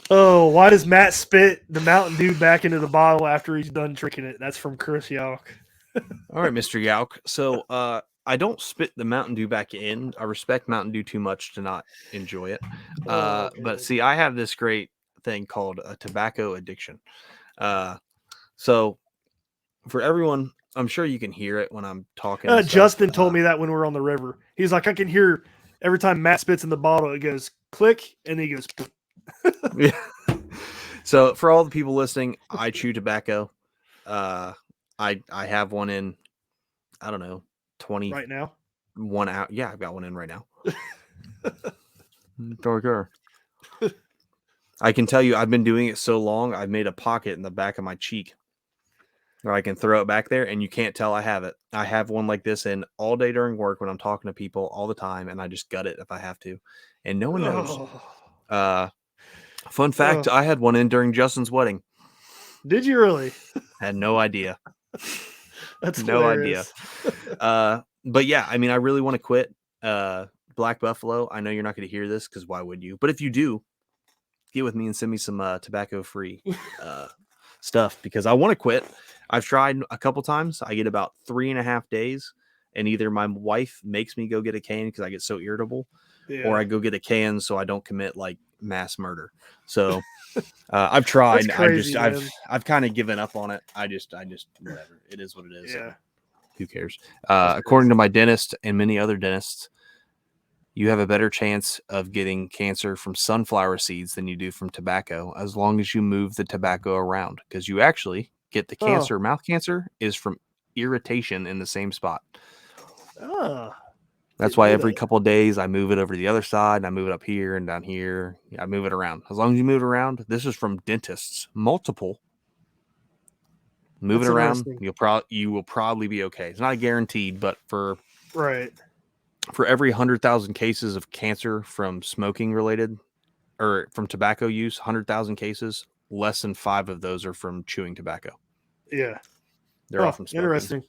Oh, why does Matt spit the Mountain Dew back into the bottle after he's done drinking it? That's from Chris Yauk. All right, Mr. Yauk. So I don't spit the Mountain Dew back in. I respect Mountain Dew too much to not enjoy it. But see, I have this great thing called a tobacco addiction. So for everyone, I'm sure you can hear it when I'm talking. Justin told me that when we were on the river. He's like, I can hear every time Matt spits in the bottle, it goes click, and then he goes. Yeah. So for all the people listening, I chew tobacco. I have one in, I don't know, 20 right now. 1 out. Yeah, I've got one in right now. Darker. I can tell you, I've been doing it so long. I've made a pocket in the back of my cheek where I can throw it back there, and you can't tell I have it. I have one like this in all day during work when I'm talking to people all the time, and I just gut it if I have to, and no one knows. Fun fact: I had one in during Justin's wedding. Did you really? Had no idea. That's no hilarious. idea. But yeah, I mean, I really want to quit Black Buffalo. I know you're not going to hear this because why would you? But if you do, get with me and send me some tobacco-free stuff because I want to quit. I've tried a couple times. I get about 3.5 days, and either my wife makes me go get a can because I get so irritable, or I go get a can so I don't commit like mass murder. So I've tried. Crazy, I've kind of given up on it. I just whatever. It is what it is. Yeah. Who cares? According to my dentist and many other dentists, you have a better chance of getting cancer from sunflower seeds than you do from tobacco, as long as you move the tobacco around, because you actually get the cancer. Mouth cancer is from irritation in the same spot. That's why every couple of days I move it over to the other side, and I move it up here and down here. I move it around. As long as you move it around, this is from dentists, multiple Move That's it around. interesting. You will probably be okay. It's not guaranteed, but for Right. every 100,000 cases of cancer from smoking related or from tobacco use, 100,000 cases, less than 5 of those are from chewing tobacco. Yeah. They're all from smoking. Interesting.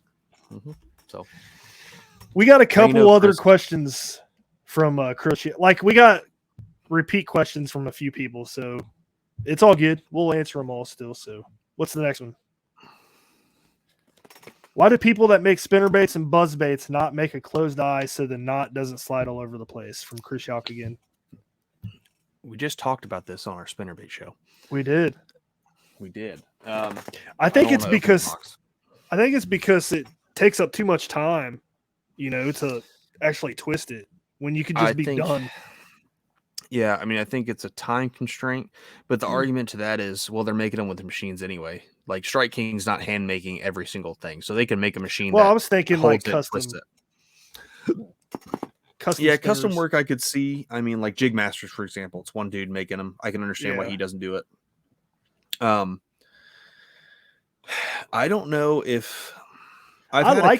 So we got a couple know, other Chris. questions from Chris. Like we got repeat questions from a few people, so it's all good. We'll answer them all still. So what's the next one? Why do people that make spinnerbaits and buzzbaits not make a closed eye so the knot doesn't slide all over the place? From Chris Yalk again. We just talked about this on our spinnerbait show. We did. I think it's because it takes up too much time, to actually twist it when you could just be done. Yeah, I mean, I think it's a time constraint, but the argument to that is, well, they're making them with the machines anyway. Like Strike King's not hand making every single thing, so they can make a machine. Well, I was thinking like custom. Custom work I could see. I mean, like Jig Masters, for example, it's one dude making them. I can understand why he doesn't do it. I don't know if I like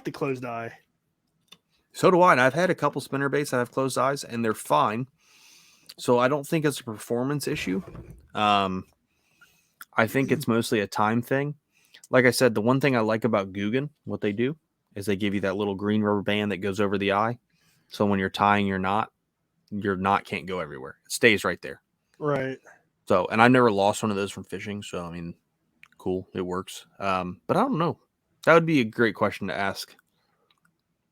the closed eye. So do I. And I've had a couple spinnerbaits that have closed eyes, and they're fine. So I don't think it's a performance issue. I think it's mostly a time thing. Like I said, the one thing I like about Guggen, what they do, is they give you that little green rubber band that goes over the eye. So when you're tying your knot can't go everywhere. It stays right there. Right. So, and I've never lost one of those from fishing. So, I mean, cool. It works. But I don't know. That would be a great question to ask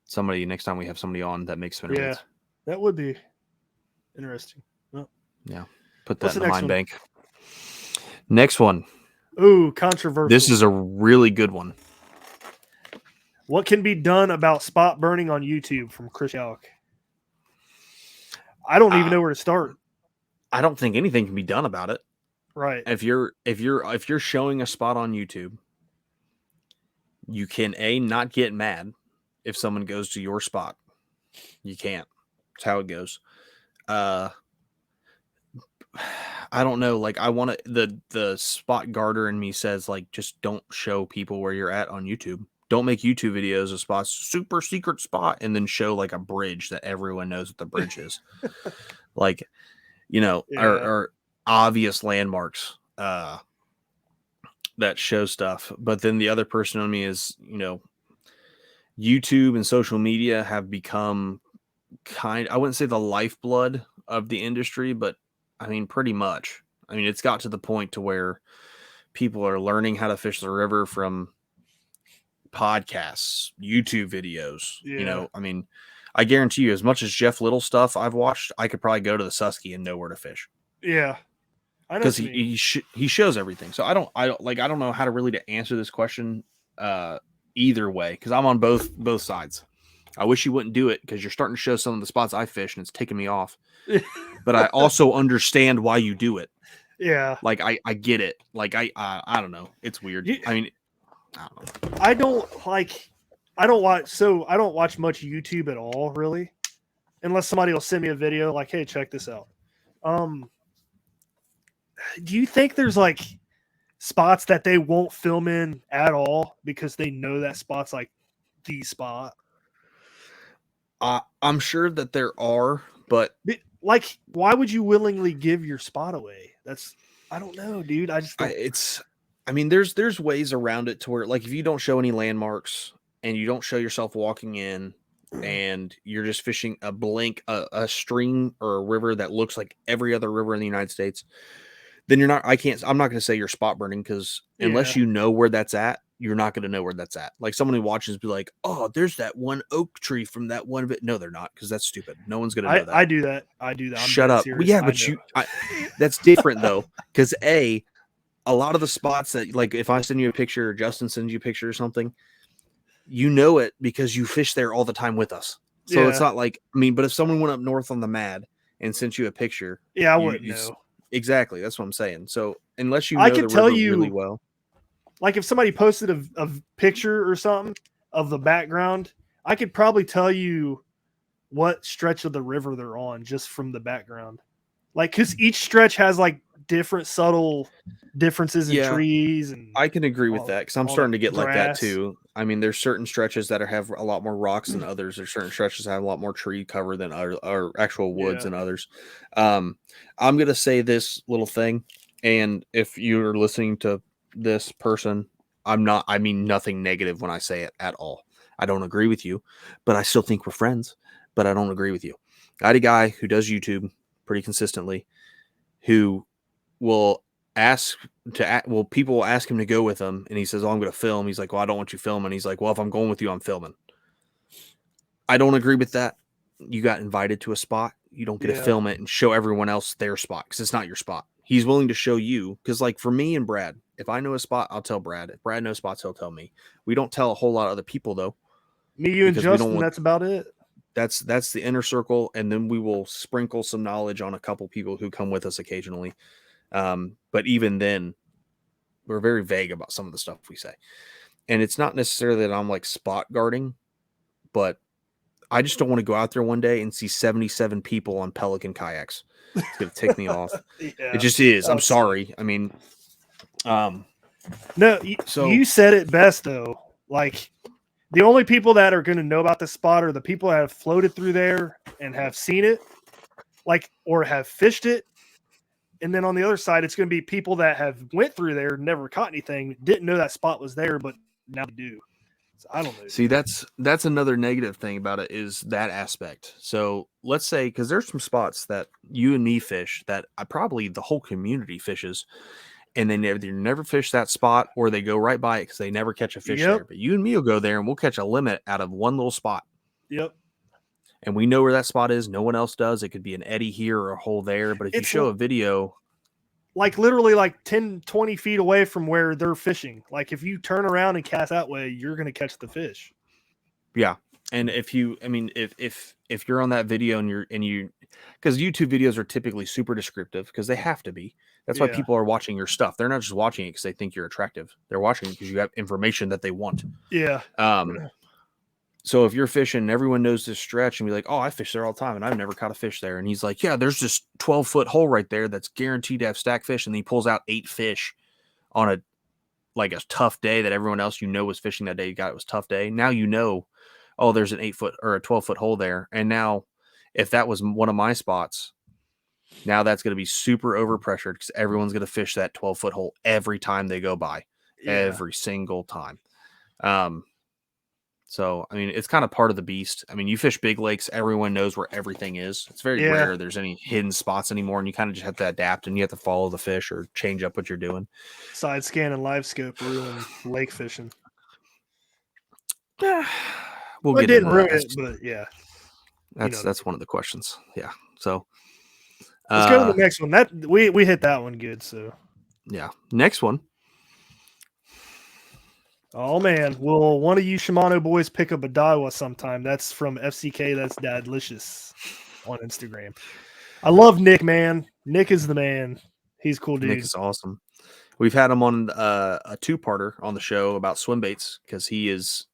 somebody next time we have somebody on that makes spinnerbaits. Yeah, that would be interesting. Well, yeah. Put that in the mind bank. Next one. Ooh, controversial. This is a really good one. What can be done about spot burning on YouTube? From Chris Yalk. I don't even know where to start. I don't think anything can be done about it. Right. If you're showing a spot on YouTube, you can not get mad if someone goes to your spot. You can't. That's how it goes. I don't know. Like I want to, the spot guarder in me says like, just don't show people where you're at on YouTube. Don't make YouTube videos of spots, super secret spot, and then show like a bridge that everyone knows what the bridge is. Like, or obvious landmarks that show stuff. But then the other person on me is, YouTube and social media have become I wouldn't say the lifeblood of the industry, but I mean, pretty much. I mean, it's got to the point to where people are learning how to fish the river from podcasts, YouTube videos. Yeah. I mean, I guarantee you, as much as Jeff Little stuff I've watched, I could probably go to the Susky and know where to fish. Yeah, because he shows everything. So I don't know how to really answer this question either way, because I'm on both sides. I wish you wouldn't do it because you're starting to show some of the spots I fish and it's taking me off. But I also understand why you do it. Yeah, like I get it. Like I don't know. It's weird. I mean, I don't know. I don't watch much YouTube at all, really, unless somebody will send me a video like, "Hey, check this out." Do you think there's like spots that they won't film in at all because they know that spot's like the spot? I'm sure that there are, but like, why would you willingly give your spot away? I don't know, dude. I mean, there's ways around it to where, like, if you don't show any landmarks and you don't show yourself walking in and you're just fishing a stream or a river that looks like every other river in the United States, then I'm not going to say you're spot burning, because unless you know where that's at, you're not going to know where that's at. Like someone who watches be like, oh, there's that one oak tree from that one bit. No, they're not, because that's stupid. No one's going to know that. I do that. Shut up. Well, yeah, but that's different though. Because a lot of the spots that, like, if I send you a picture or Justin sends you a picture or something, you know it because you fish there all the time with us. So it's not like, I mean, but if someone went up north on the Mad and sent you a picture, I wouldn't know. Exactly. That's what I'm saying. So unless you know the river really well. Like if somebody posted a picture or something of the background, I could probably tell you what stretch of the river they're on just from the background. Like, because each stretch has like different subtle differences in trees and I can agree with that because I'm starting to get like that grass. too. I mean, there's certain stretches that have a lot more rocks than others. There's certain stretches that have a lot more tree cover than other, or actual woods than others. I'm gonna say this little thing, and if you're listening to this person, I mean nothing negative when I say it at all. I don't agree with you, but I still think we're friends. But I don't agree with you. I had a guy who does YouTube pretty consistently, who will people will ask him to go with them, and he says, "Oh, I'm going to film." He's like, "Well, I don't want you filming." He's like, "Well, if I'm going with you, I'm filming." I don't agree with that. You got invited to a spot. You don't get to film it and show everyone else their spot because it's not your spot. He's willing to show you because, like, for me and Brad, if I know a spot, I'll tell Brad. If Brad knows spots, he'll tell me. We don't tell a whole lot of other people though. Me, you, and Justin. That's about it. That's the inner circle, and then we will sprinkle some knowledge on a couple people who come with us occasionally. But even then, we're very vague about some of the stuff we say. And it's not necessarily that I'm like spot guarding, but I just don't want to go out there one day and see 77 people on Pelican kayaks. It's going to tick me off. It just is. I'm sorry. I mean, no, you said it best though. Like, the only people that are going to know about the spot are the people that have floated through there and have seen it, like, or have fished it. And then on the other side, it's going to be people that have went through there, never caught anything, didn't know that spot was there, but now they do. So I don't know. See, that's another negative thing about it is that aspect. So let's say, because there's some spots that you and me fish that probably the whole community fishes, and they never fish that spot, or they go right by it because they never catch a fish there. But you and me will go there and we'll catch a limit out of one little spot. Yep. And we know where that spot is. No one else does. It could be an eddy here or a hole there. But if you show a video, like literally like 10, 20 feet away from where they're fishing, like if you turn around and cast that way, you're going to catch the fish. Yeah. And if you're on that video and you, because YouTube videos are typically super descriptive because they have to be. That's why people are watching your stuff. They're not just watching it because they think you're attractive. They're watching it because you have information that they want. Yeah. So if you're fishing and everyone knows this stretch and be like, "Oh, I fish there all the time and I've never caught a fish there." And he's like, "Yeah, there's this 12-foot hole right there that's guaranteed to have stack fish." And then he pulls out 8 fish on a tough day that everyone else was fishing that day. It was a tough day. Now oh, there's an 8-foot or a 12-foot hole there. And now if that was one of my spots, now that's going to be super overpressured because everyone's going to fish that 12-foot hole every time they go by, every single time. So, I mean, it's kind of part of the beast. I mean, you fish big lakes, everyone knows where everything is. It's very rare there's any hidden spots anymore, and you kind of just have to adapt and you have to follow the fish or change up what you're doing. Side scan and live scope ruin lake fishing. We'll get into that. But yeah. That's one of the questions. Yeah. So let's go to the next one. That we hit that one good. So yeah. Next one. Oh man, will one of you Shimano boys pick up a Daiwa sometime? That's from FCK. That's Dadlicious on Instagram. I love Nick, man. Nick is the man. He's cool, dude. Nick is awesome. We've had him on a 2-parter on the show about swim baits because he is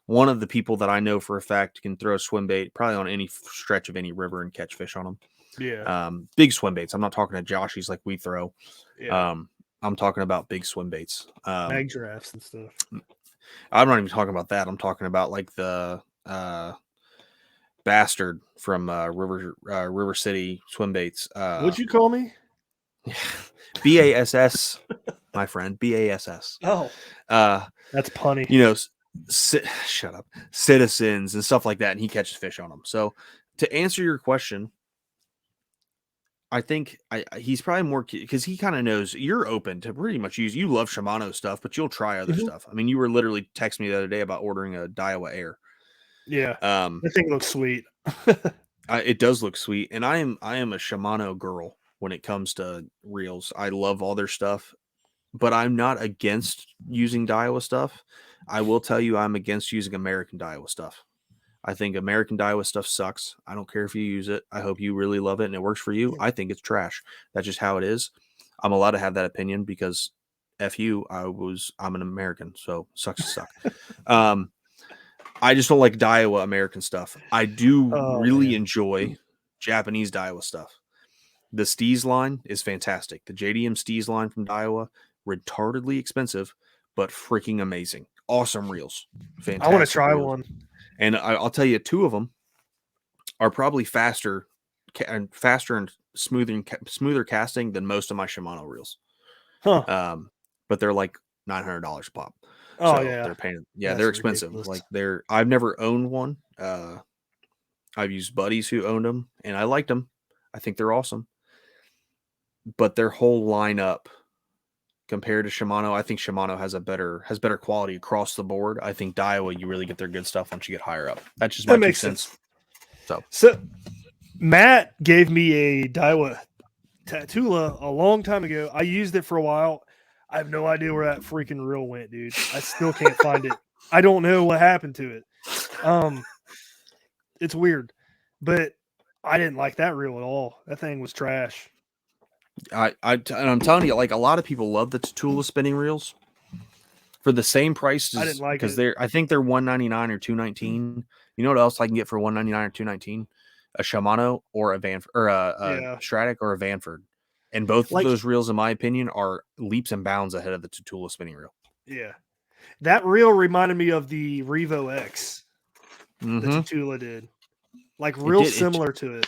one of the people that I know for a fact can throw a swim bait probably on any stretch of any river and catch fish on them. Yeah. Big swim baits. I'm not talking to Joshies like we throw. Yeah. I'm talking about big swim baits. Mag giraffes and stuff. I'm not even talking about that. I'm talking about like the bastard from River City swim baits. What'd you call me? BASS, my friend. BASS. Oh. That's punny. Shut up. Citizens and stuff like that, and he catches fish on them. So to answer your question, I think he's probably more because he kind of knows you're open to pretty much use. You love Shimano stuff, but you'll try other stuff. I mean, you were literally texting me the other day about ordering a Daiwa Air. Yeah, the thing looks sweet. It does look sweet, and I am a Shimano girl when it comes to reels. I love all their stuff, but I'm not against using Daiwa stuff. I will tell you, I'm against using American Daiwa stuff. I think American Daiwa stuff sucks. I don't care if you use it. I hope you really love it and it works for you. I think it's trash. That's just how it is. I'm allowed to have that opinion because F you, I'm an American, so sucks to suck. I just don't like Daiwa American stuff. I do really enjoy Japanese Daiwa stuff. The Steez line is fantastic. The JDM Steez line from Daiwa, retardedly expensive, but freaking amazing. Awesome reels. Fantastic. I want to try reels. one. And I'll tell you, 2 of them are probably faster and smoother casting than most of my Shimano reels. Huh. But they're like $900 a pop. Oh so yeah. they're paying. Yeah, That's they're expensive. ridiculous. Like I've never owned one. I've used buddies who owned them, and I liked them. I think they're awesome. But their whole lineup compared to Shimano, I think Shimano has better quality across the board. I think Daiwa, you really get their good stuff once you get higher up. That's just my That 2 makes cents. So Matt gave me a Daiwa Tatula a long time ago. I used it for a while. I have no idea where that freaking reel went, dude. I still can't find it. I don't know what happened to it. It's weird, but I didn't like that reel at all. That thing was trash. And I'm telling you, like, a lot of people love the Tatula spinning reels for the same price. I didn't like because it. I think they're $199 or $219. You know what else I can get for $199 or $219? A Shimano or a Stradic or a Vanford. And both of those reels, in my opinion, are leaps and bounds ahead of the Tatula spinning reel. Yeah. That reel reminded me of the Revo X that Tatula did. Like real similar to it.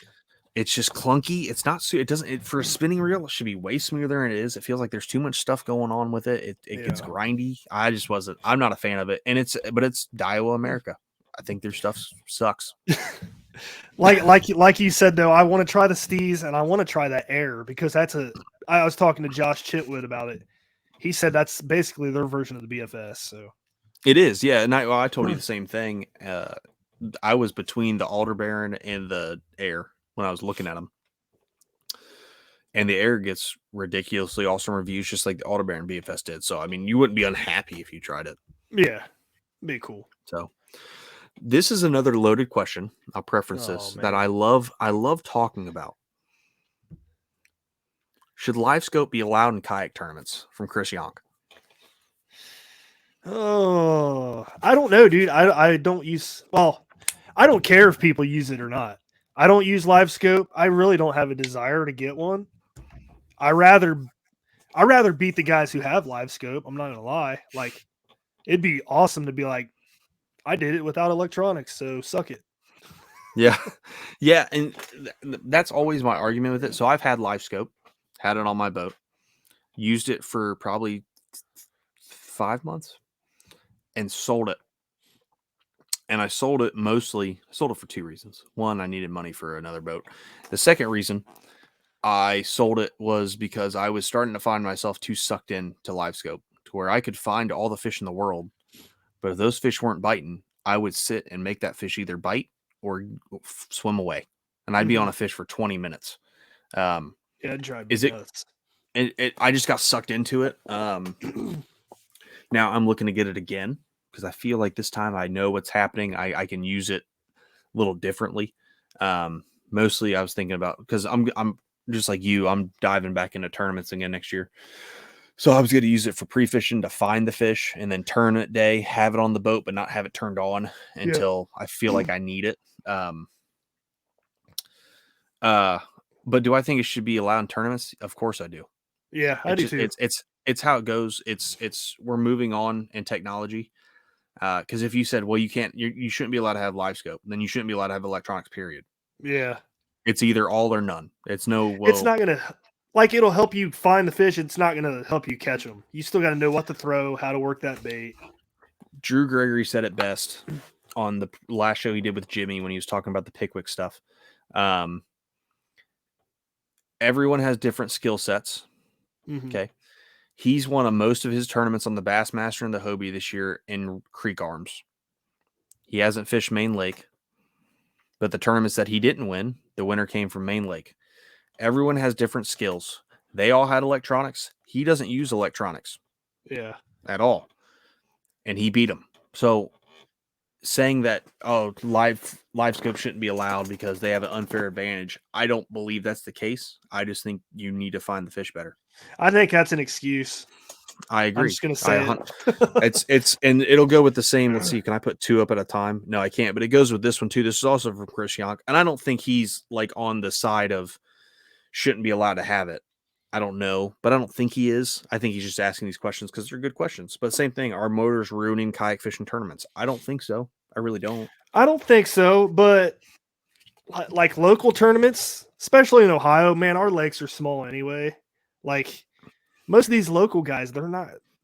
It's just clunky. It's not. It doesn't. For a spinning reel, it should be way smoother than it is. It feels like there's too much stuff going on with it. It gets grindy. I just wasn't. I'm not a fan of it. And it's Daiwa America. I think their stuff sucks. like you said though, I want to try the Steez and I want to try that Air because I was talking to Josh Chitwood about it. He said that's basically their version of the BFS. So it is, yeah. And I told you the same thing. I was between the Aldebaran and the Air when I was looking at them, and the Air gets ridiculously awesome reviews, just like the Aldebaran BFS did. So I mean, you wouldn't be unhappy if you tried it. Yeah, be cool. So this is another loaded question. I'll preference this that I love talking about. Should live scope be allowed in kayak tournaments? From Chris Yonk. Oh, I don't know, dude. I don't use. Well, I don't care if people use it or not. I don't use live scope. I really don't have a desire to get one. I rather beat the guys who have live scope. I'm not gonna lie. Like, it'd be awesome to be like, I did it without electronics, so suck it. Yeah, yeah, and that's always my argument with it. So I've had live scope, had it on my boat, used it for probably 5 months, and sold it. And I sold it for 2 reasons. One, I needed money for another boat. The second reason I sold it was because I was starting to find myself too sucked in to live scope to where I could find all the fish in the world. But if those fish weren't biting, I would sit and make that fish either bite or swim away. And I'd be on a fish for 20 minutes. Yeah, it'd drive me nuts. I just got sucked into it. Now I'm looking to get it again because I feel like this time I know what's happening. I can use it a little differently. Mostly I was thinking about, because I'm just like you, I'm diving back into tournaments again next year. So I was going to use it for pre-fishing to find the fish, and then tournament day, have it on the boat, but not have it turned on until I feel like I need it. But do I think it should be allowed in tournaments? Of course I do. Yeah, I do too. It's how it goes. We're moving on in technology. Because if you said, well, you shouldn't be allowed to have live scope, then you shouldn't be allowed to have electronics, period. Yeah. It's either all or none. It's no, it's not going to, like, it'll help you find the fish. It's not going to help you catch them. You still got to know what to throw, how to work that bait. Drew Gregory said it best on the last show he did with Jimmy when he was talking about the Pickwick stuff. Everyone has different skill sets. Okay. He's won most of his tournaments on the Bassmaster and the Hobie this year in creek arms. He hasn't fished Main Lake, but the tournaments that he didn't win, the winner came from Main Lake. Everyone has different skills. They all had electronics. He doesn't use electronics. Yeah. At all. And he beat him. So saying that, live scope shouldn't be allowed because they have an unfair advantage, I don't believe that's the case. I just think you need to find the fish better. I think that's an excuse. I agree. I'm just going to say it's and it'll go with the same. Let's see. Can I put 2 up at a time? No, I can't, but it goes with this one too. This is also from Chris Yonk. And I don't think he's like on the side of shouldn't be allowed to have it. I don't know, but I don't think he is. I think he's just asking these questions because they're good questions. But same thing, are motors ruining kayak fishing tournaments? I don't think so. I really don't. I don't think so, but like local tournaments, especially in Ohio, man, our lakes are small anyway. Like most of these local guys,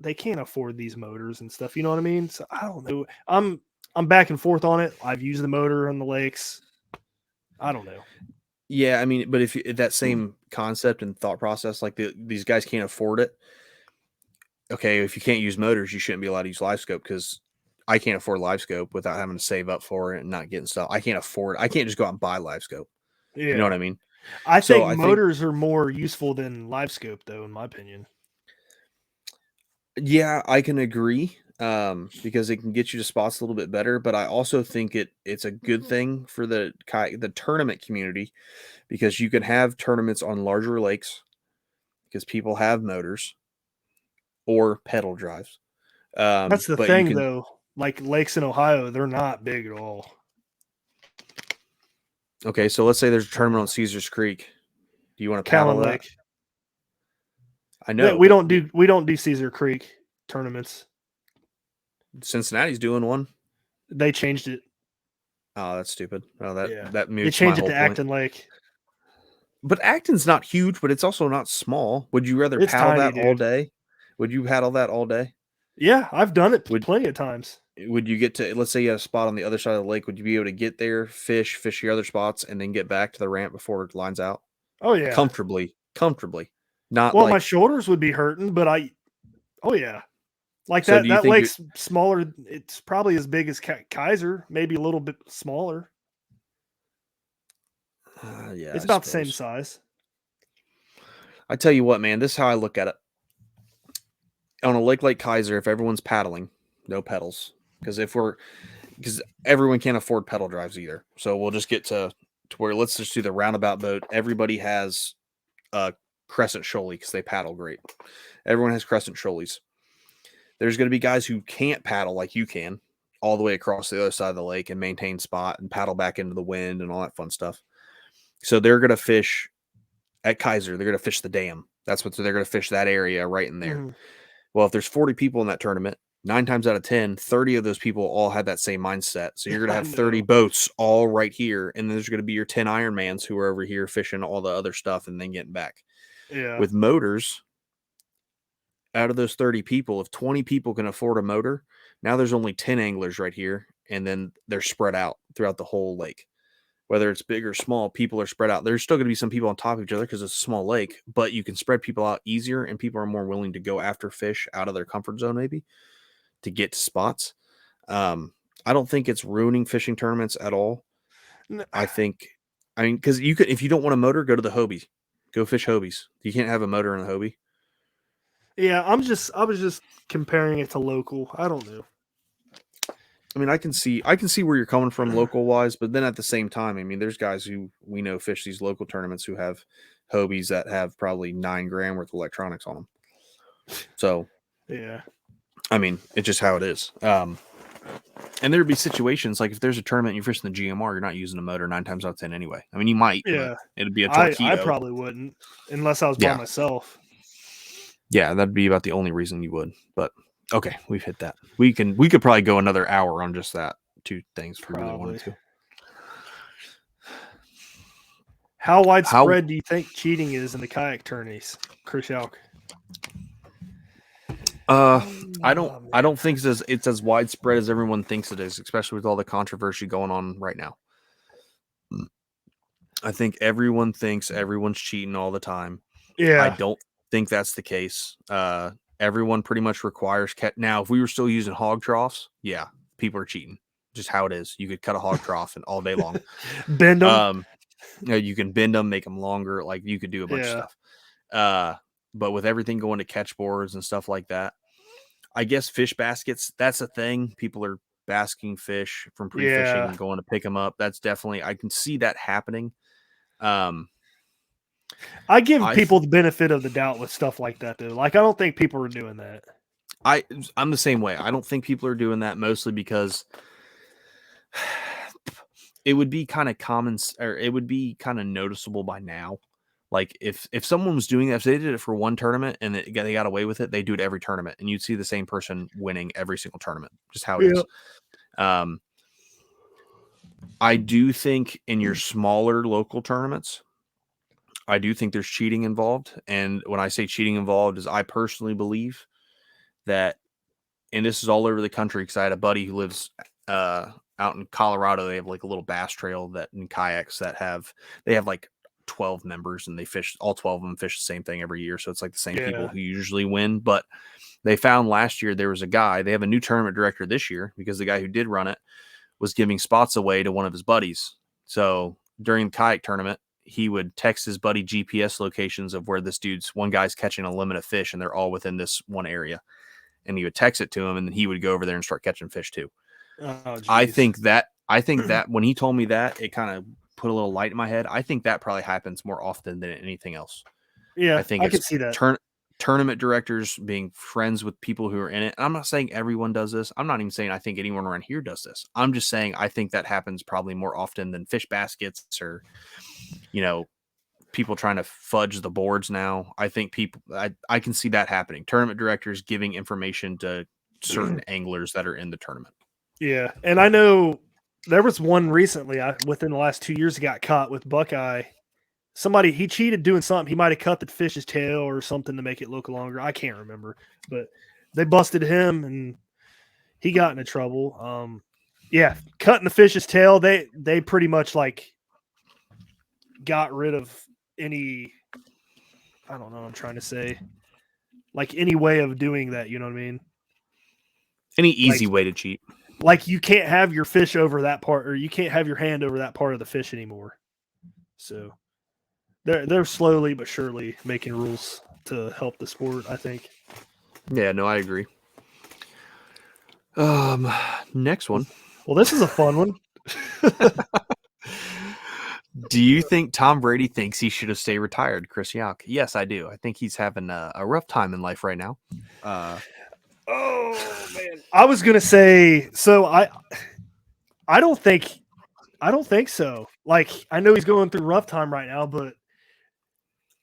they can't afford these motors and stuff. You know what I mean? So I don't know. I'm back and forth on it. I've used the motor on the lakes. I don't know. Yeah, I mean, but if that same concept and thought process, like these guys can't afford it. Okay, if you can't use motors, you shouldn't be allowed to use live scope because I can't afford live scope without having to save up for it and not getting stuff. I can't afford. I can't just go out and buy live scope. Yeah. You know what I mean? I So think motors are more useful than live scope, though, in my opinion. Yeah, I can agree because it can get you to spots a little bit better. But I also think it's a good thing for the tournament community because you can have tournaments on larger lakes because people have motors or pedal drives. That's the but thing, you can, though. Like lakes in Ohio, they're not big at all. okay, so let's say there's a tournament on Caesars Creek. Do you want to paddle Callan that? Lake. I know we don't do Caesar Creek tournaments. Cincinnati's doing one. They changed it. Oh, that's stupid. Oh, that They moves changed my it to whole point. Acton Lake. But Acton's not huge, but it's also not small. Would you rather It's paddle tiny, that all dude. day? Would you paddle that all day? Yeah, I've done it plenty of times. Would you get to, let's say you have a spot on the other side of the lake, would you be able to get there, fish your other spots, and then get back to the ramp before it lines out? Oh yeah, Comfortably. Not well, like, my shoulders would be hurting, but oh yeah, like so do you that think lake's smaller. It's probably as big as Kaiser, maybe a little bit smaller. yeah, It's I about the same suppose. size. I tell you what, man, this is how I look at it. On a lake like Kaiser, if everyone's paddling, no pedals, because everyone can't afford pedal drives either. So we'll just get to where let's just do the roundabout boat. Everybody has a crescent shoalie because they paddle great. Everyone has crescent shoalies. There's going to be guys who can't paddle like you can all the way across the other side of the lake and maintain spot and paddle back into the wind and all that fun stuff. So they're going to fish at Kaiser. They're going to fish the dam. That's what they're going to fish, that area right in there. Mm-hmm. Well, if there's 40 people in that tournament, 9 times out of 10, 30 of those people all have that same mindset. So you're going to have 30 boats all right here. And then there's going to be your 10 Ironmans who are over here fishing all the other stuff and then getting back. Yeah. With motors, out of those 30 people, if 20 people can afford a motor, now there's only 10 anglers right here. And then they're spread out throughout the whole lake. Whether it's big or small, people are spread out. There's still going to be some people on top of each other because it's a small lake, but you can spread people out easier and people are more willing to go after fish out of their comfort zone maybe to get to spots. I don't think it's ruining fishing tournaments at all. Because you could, if you don't want a motor, go to the Hobie. Go fish Hobies. You can't have a motor in a Hobie. Yeah, I was just comparing it to local. I don't know. I mean, I can see where you're coming from local wise, but then at the same time, I mean, there's guys who we know fish these local tournaments who have Hobies that have probably $9 grand worth of electronics on them. So, yeah, I mean, it's just how it is. And there'd be situations like if there's a tournament and you're fishing the GMR, you're not using a motor 9 times out of 10 anyway. I mean, you might. Yeah, it'd be a Torpedo. I probably wouldn't unless I was by myself. Yeah, that'd be about the only reason you would. But okay, we've hit that. We could probably go another hour on just that 2 things if we really wanted to. How widespread do you think cheating is in the kayak tourneys, Chris Yalk? I don't think it's as widespread as everyone thinks it is, especially with all the controversy going on right now. I think everyone thinks everyone's cheating all the time. Yeah, I don't think that's the case. Everyone pretty much requires now. If we were still using hog troughs, yeah, people are cheating. Just how it is. You could cut a hog trough and all day long. Bend them. You can bend them, make them longer. Like you could do a bunch of stuff. But with everything going to catch boards and stuff like that, I guess fish baskets, that's a thing. People are basking fish from pre-fishing and going to pick them up. That's definitely, I can see that happening. I give people the benefit of the doubt with stuff like that, though. Like, I don't think people are doing that. I'm the same way. I don't think people are doing that mostly because it would be kind of common, or it would be kind of noticeable by now. Like if someone was doing that, if they did it for one tournament and they got away with it, they do it every tournament, and you'd see the same person winning every single tournament. Just how it is. I do think in your smaller local tournaments, I do think there's cheating involved. And when I say cheating involved, is I personally believe that, and this is all over the country because I had a buddy who lives out in Colorado. They have like a little bass trail that in kayaks that they have like 12 members, and they fish, all 12 of them fish the same thing every year. So it's like the same people who usually win. But they found last year there was a guy, they have a new tournament director this year because the guy who did run it was giving spots away to one of his buddies. So during the kayak tournament, he would text his buddy GPS locations of where one guy's catching a limit of fish, and they're all within this one area. And he would text it to him, and then he would go over there and start catching fish too. I think that when he told me that, it kind of put a little light in my head. I think that probably happens more often than anything else. Yeah, I think I can see that. Tournament directors being friends with people who are in it. And I'm not saying everyone does this. I'm not even saying I think anyone around here does this. I'm just saying I think that happens probably more often than fish baskets or, people trying to fudge the boards now. I think I can see that happening. Tournament directors giving information to certain anglers that are in the tournament. Yeah, and I know there was one recently within the last 2 years got caught with Buckeye. He cheated doing something. He might have cut the fish's tail or something to make it look longer. I can't remember, but they busted him and he got into trouble. Cutting the fish's tail. They pretty much like got rid of any, I don't know what I'm trying to say, like any way of doing that. You know what I mean? Any easy way to cheat. Like you can't have your fish over that part, or you can't have your hand over that part of the fish anymore. So they're slowly but surely making rules to help the sport, I think. Yeah, no, I agree. Next one. Well, this is a fun one. Do you think Tom Brady thinks he should have stayed retired, Chris Yock? Yes, I do. I think he's having a rough time in life right now. Oh man, I was gonna say so. I don't think so. Like I know he's going through a rough time right now, but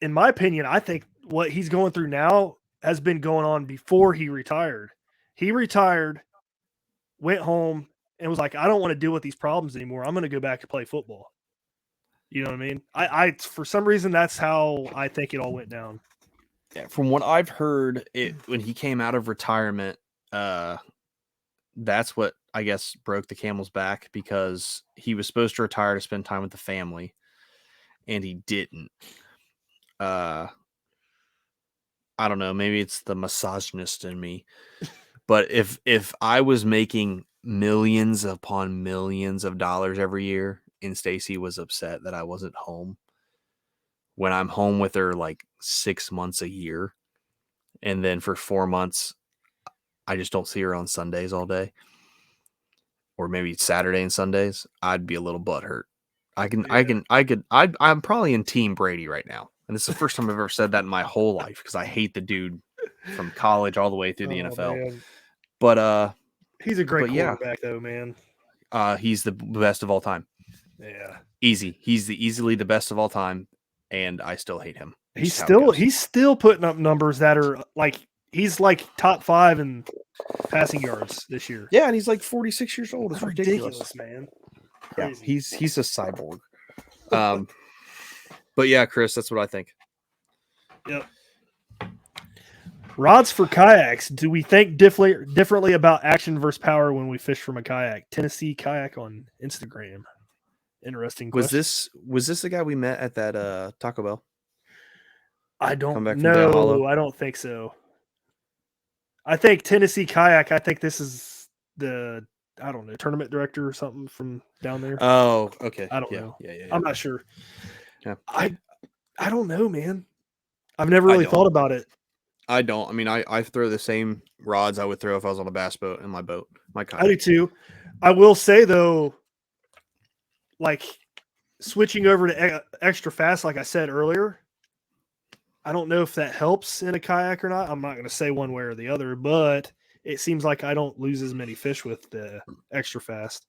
in my opinion, I think what he's going through now has been going on before he retired. He retired, went home, and was like, I don't want to deal with these problems anymore. I'm going to go back to play football. You know what I mean? I for some reason, that's how I think it all went down. Yeah, from what I've heard, when he came out of retirement, that's what I guess broke the camel's back, because he was supposed to retire to spend time with the family, and he didn't. I don't know. Maybe it's the misogynist in me, but if I was making millions upon millions of dollars every year, and Stacy was upset that I wasn't home when I'm home with her like 6 months a year, and then for 4 months I just don't see her on Sundays all day, or maybe Saturday and Sundays, I'd be a little butthurt. I'm probably in Team Brady right now. And it's the first time I've ever said that in my whole life, because I hate the dude from college all the way through the NFL. Man. But he's a great quarterback, though, man. He's the best of all time. Yeah, easy. He's easily the best of all time, and I still hate him. He's still putting up numbers that are like he's like top 5 in passing yards this year. Yeah, and he's like 46 years old. It's That's ridiculous, man. Crazy. Yeah, he's a cyborg. But yeah, Chris, that's what I think. Yep. Rods for kayaks. Do we think differently about action versus power when we fish from a kayak? Tennessee Kayak on Instagram. Interesting question. Was this the guy we met at that Taco Bell? I don't know. I don't think so. I think Tennessee Kayak, I think this is the, I don't know, tournament director or something from down there. Oh, okay. I don't know. Yeah. I'm not sure. Yeah. I don't know, man. I've never really thought about it. I don't. I mean, I throw the same rods I would throw if I was on a bass boat in my boat. My kayak. I do too. I will say though, like switching over to extra fast, like I said earlier, I don't know if that helps in a kayak or not. I'm not going to say one way or the other, but it seems like I don't lose as many fish with the extra fast,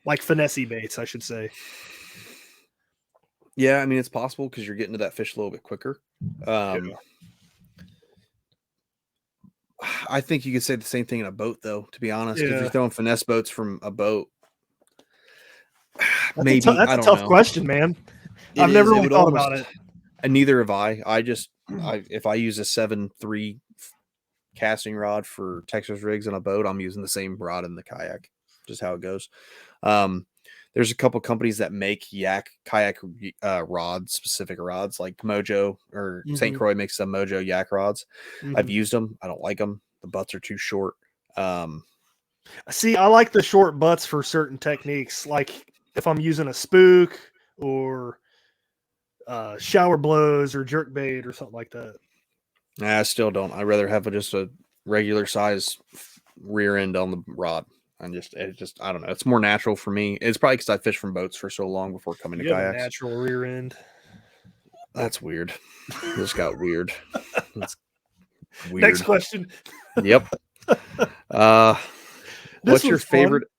like finesse baits, I should say. Yeah, I mean it's possible because you're getting to that fish a little bit quicker. I think you could say the same thing in a boat, though. To be honest, if you're throwing finesse boats from a boat, maybe that's a tough question, man. I've never really thought about it. And neither have I. If I use a 7.3 casting rod for Texas rigs in a boat, I'm using the same rod in the kayak. Just how it goes. There's a couple companies that make kayak rods, specific rods, like Mojo or St. Croix makes some Mojo yak rods. I've used them. I don't like them. The butts are too short. See, I like the short butts for certain techniques, like if I'm using a spook or shower blows or jerk bait or something like that. I still don't. I'd rather have just a regular size rear end on the rod. And I don't know. It's more natural for me. It's probably because I fished from boats for so long before coming to kayaks. Natural rear end. That's weird. This got weird. That's weird. Next question. Yep. What's your favorite? Fun.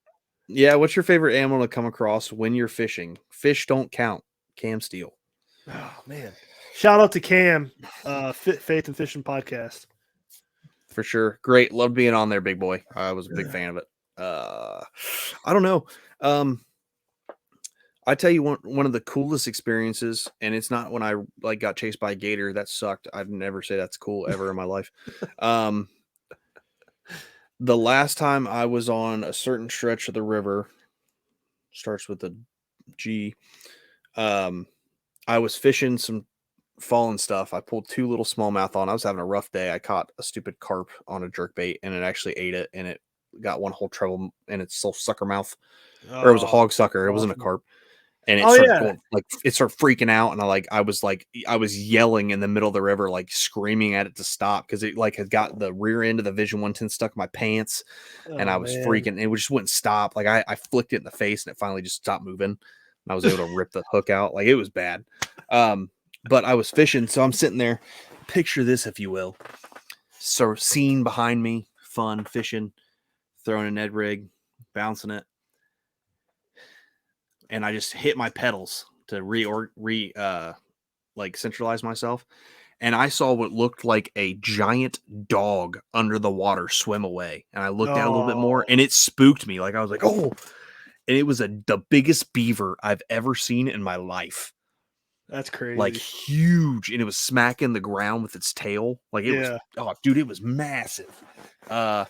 Yeah, what's your favorite animal to come across when you're fishing? Fish don't count. Cam Steele. Oh man! Shout out to Cam, Faith and Fishing podcast. For sure, great. Loved being on there, big boy. I was a big fan of it. I don't know. I tell you one of the coolest experiences, and it's not when I got chased by a gator. That sucked. I'd never say that's cool ever in my life. The last time I was on a certain stretch of the river, starts with a G. I was fishing some fallen stuff. I pulled 2 little smallmouth on. I was having a rough day. I caught a stupid carp on a jerk bait, and it actually ate it, and it got one whole treble in its little sucker mouth. Or it was a hog sucker. It wasn't a carp. And it started going, it started freaking out, and I was yelling in the middle of the river, like screaming at it to stop because it had got the rear end of the Vision 110 stuck in my pants, and I was freaking. It just wouldn't stop. Like I flicked it in the face, and it finally just stopped moving. And I was able to rip the hook out. Like it was bad. But I was fishing, so I'm sitting there. Picture this, if you will. So scene behind me, fun fishing, throwing a Ned rig, bouncing it. And I just hit my pedals to centralize myself. And I saw what looked like a giant dog under the water swim away. And I looked at it a little bit more, and it spooked me. Like I was like, oh, and it was the biggest beaver I've ever seen in my life. That's crazy. Like huge. And it was smacking the ground with its tail. Like it was, oh dude, it was massive. And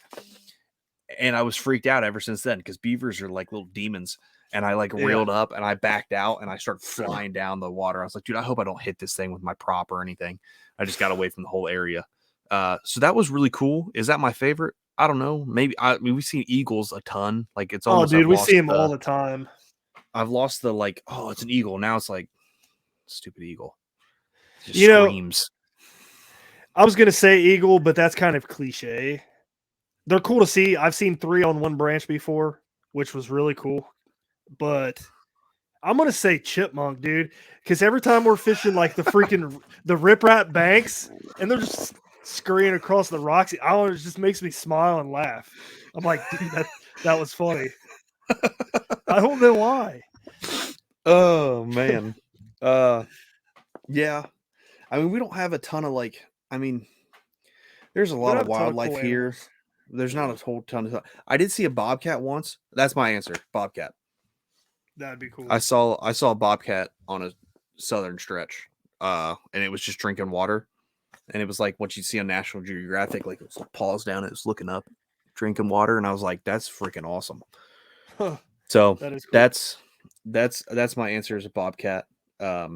I was freaked out ever since then because beavers are like little demons. And I reeled up and I backed out and I started flying down the water. I was like, dude, I hope I don't hit this thing with my prop or anything. I just got away from the whole area. So that was really cool. Is that my favorite? I don't know. Maybe we've seen eagles a ton. Like it's almost. Oh, dude, we see them all the time. I've lost the it's an eagle. Now it's like stupid eagle. It just screams. I was gonna say eagle, but that's kind of cliche. They're cool to see. I've seen 3 on one branch before, which was really cool. But I'm gonna say chipmunk, dude, because every time we're fishing the riprap banks, and they're just scurrying across the rocks, it just makes me smile and laugh. I'm like, dude, that was funny. I don't know why. Oh man, yeah. I mean, we don't have a ton of there's a lot of wildlife here. There's not a whole ton of. I did see a bobcat once. That's my answer, bobcat. That'd be cool. I saw a bobcat on a southern stretch, and it was just drinking water, and it was like what you see on National Geographic, like it was paws down, it was looking up, drinking water, and I was like, that's freaking awesome. Huh. So that is cool. that's my answer is a bobcat. But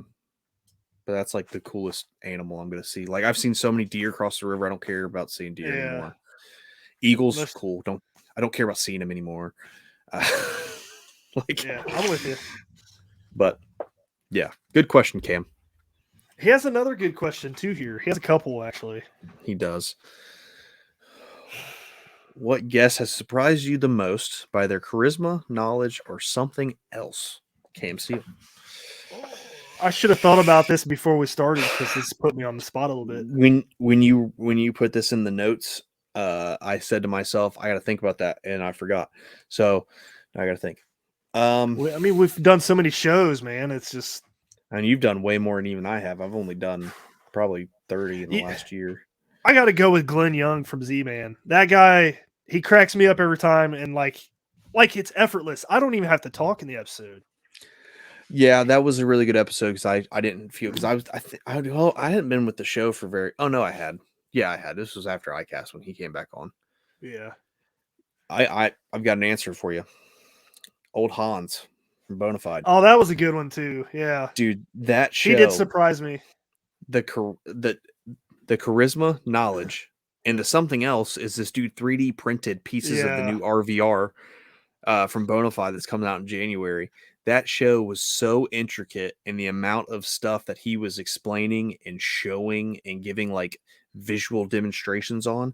that's like the coolest animal I'm gonna see. Like I've seen so many deer cross the river. I don't care about seeing deer anymore. Eagles, cool. I don't care about seeing them anymore. I'm with you. But yeah, good question, Cam. He has another good question too here. He has a couple actually. He does. What guest has surprised you the most by their charisma, knowledge, or something else? Cam Steele. I should have thought about this before we started because this put me on the spot a little bit. When you put this in the notes, I said to myself, I got to think about that, and I forgot. So now I got to think. I mean, we've done so many shows, man. It's just And you've done way more than even I have. I've only done probably 30 in the last year. I got to go with Glenn Young from Z-Man. That guy, he cracks me up every time, and like it's effortless. I don't even have to talk in the episode. Yeah, that was a really good episode because I didn't feel because I hadn't been with the show for very. Oh no, I had. Yeah, I had. This was after ICAST when he came back on. Yeah, I've got an answer for you. Old Hans from Bonafide. Oh, that was a good one too. Yeah, Dude, that show. he did surprise me. The charisma, knowledge, and the something else is this dude 3D printed pieces of the new RVR from Bonafide that's coming out in January. That show was so intricate in the amount of stuff that he was explaining and showing and giving like visual demonstrations on.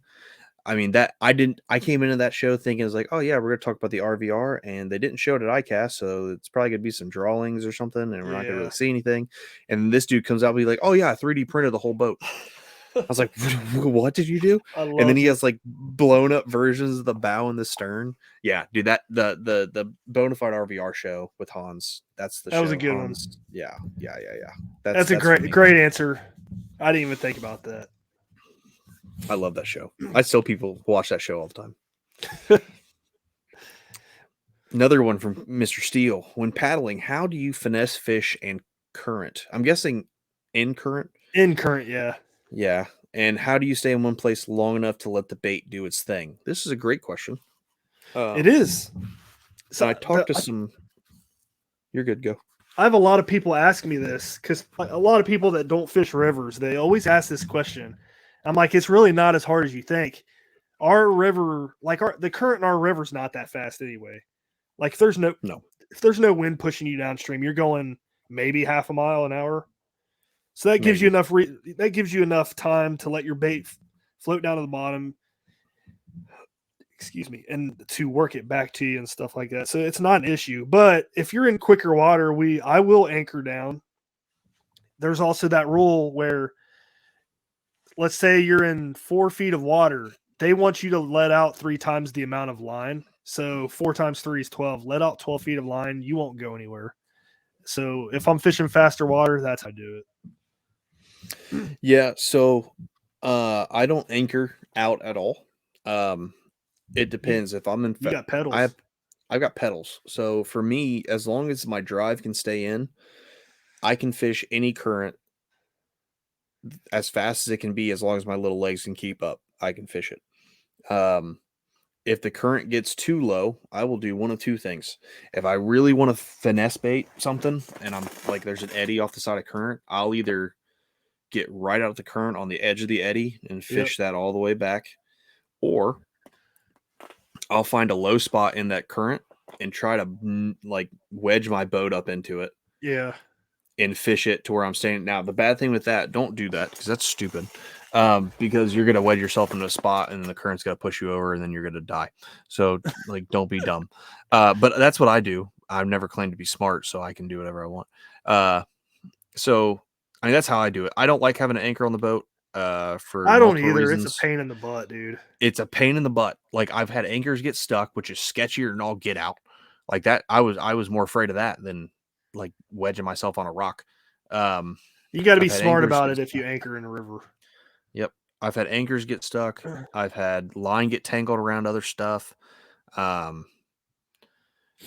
I mean, I came into that show thinking it was like, oh yeah, we're going to talk about the RVR, and they didn't show it at ICAST, so it's probably going to be some drawings or something, and we're not going to really see anything. And this dude comes out and be like, oh yeah, I 3D printed the whole boat. I was like, what did you do? And then he has like blown up versions of the bow and the stern. Yeah, dude, that the Bonafide RVR show with Hans. That's the show. That was a good Hans. One. Yeah. That's a great answer. I didn't even think about that. I love that show. I still people watch that show all the time. Another one from Mr. Steele. When paddling, how do you finesse fish and current? I'm guessing in current. In current, yeah. Yeah. And how do you stay in one place long enough to let the bait do its thing? This is a great question. It is. So I talked to some. You're good. Go. I have a lot of people asking me this because a lot of people that don't fish rivers, they always ask this question. I'm like, it's really not as hard as you think. Our river, the current in our river is not that fast anyway. Like, if there's no wind pushing you downstream, you're going maybe half a mile an hour. So that gives you enough time to let your bait float down to the bottom. Excuse me, and to work it back to you and stuff like that. So it's not an issue. But if you're in quicker water, I will anchor down. There's also that rule where, let's say you're in 4 feet of water. They want you to let out 3 times the amount of line. So 4 times 3 is 12. Let out 12 feet of line. You won't go anywhere. So if I'm fishing faster water, that's how I do it. Yeah. So I don't anchor out at all. It depends. If I'm in, you got pedals. I've got pedals. So for me, as long as my drive can stay in, I can fish any current as fast as it can be, as long as my little legs can keep up. I can fish it. If the current gets too low, I will do one of two things. If I really want to finesse bait something and I'm like, there's an eddy off the side of current, I'll either get right out of the current on the edge of the eddy and fish that all the way back, or I'll find a low spot in that current and try to like wedge my boat up into it. Yeah. And fish it to where I'm standing. Now, the bad thing with that, don't do that because that's stupid. Because you're going to wedge yourself into a spot and the current's going to push you over and then you're going to die. So, like, don't be dumb. But that's what I do. I've never claimed to be smart, so I can do whatever I want. So, I mean, that's how I do it. I don't like having an anchor on the boat. I don't either. Reasons. It's a pain in the butt, dude. It's a pain in the butt. Like, I've had anchors get stuck, which is sketchier than all get out. Like that, I was more afraid of that than like wedging myself on a rock. You got to be smart about it if you anchor in a river. Yep. I've had anchors get stuck. I've had line get tangled around other stuff. And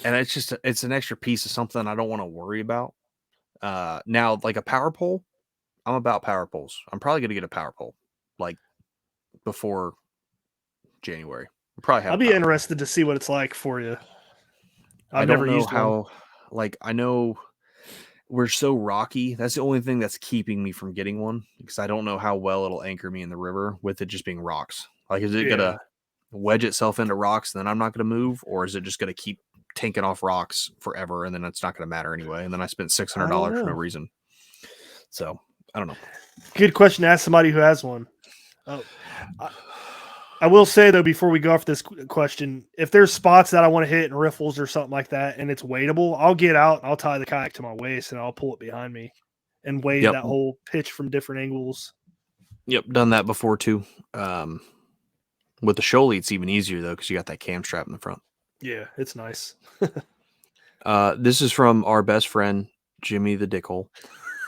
it's an extra piece of something I don't want to worry about. Now, like a power pole, I'm about power poles. I'm probably going to get a power pole like before January. We'll probably have. I'll be interested to see what it's like for you. I don't know how. Like, I know we're so rocky. That's the only thing that's keeping me from getting one, because I don't know how well it'll anchor me in the river with it just being rocks. Like, is it going to wedge itself into rocks and then I'm not going to move? Or is it just going to keep tanking off rocks forever and then it's not going to matter anyway? And then I spent $600 for no reason. So, I don't know. Good question to ask somebody who has one. I will say, though, before we go off this question, if there's spots that I want to hit in riffles or something like that and it's wadeable, I'll get out, I'll tie the kayak to my waist, and I'll pull it behind me and wade that whole pitch from different angles. Yep, done that before, too. With the shoalie, it's even easier, though, because you got that cam strap in the front. Yeah, it's nice. This is from our best friend, Jimmy the Dickhole.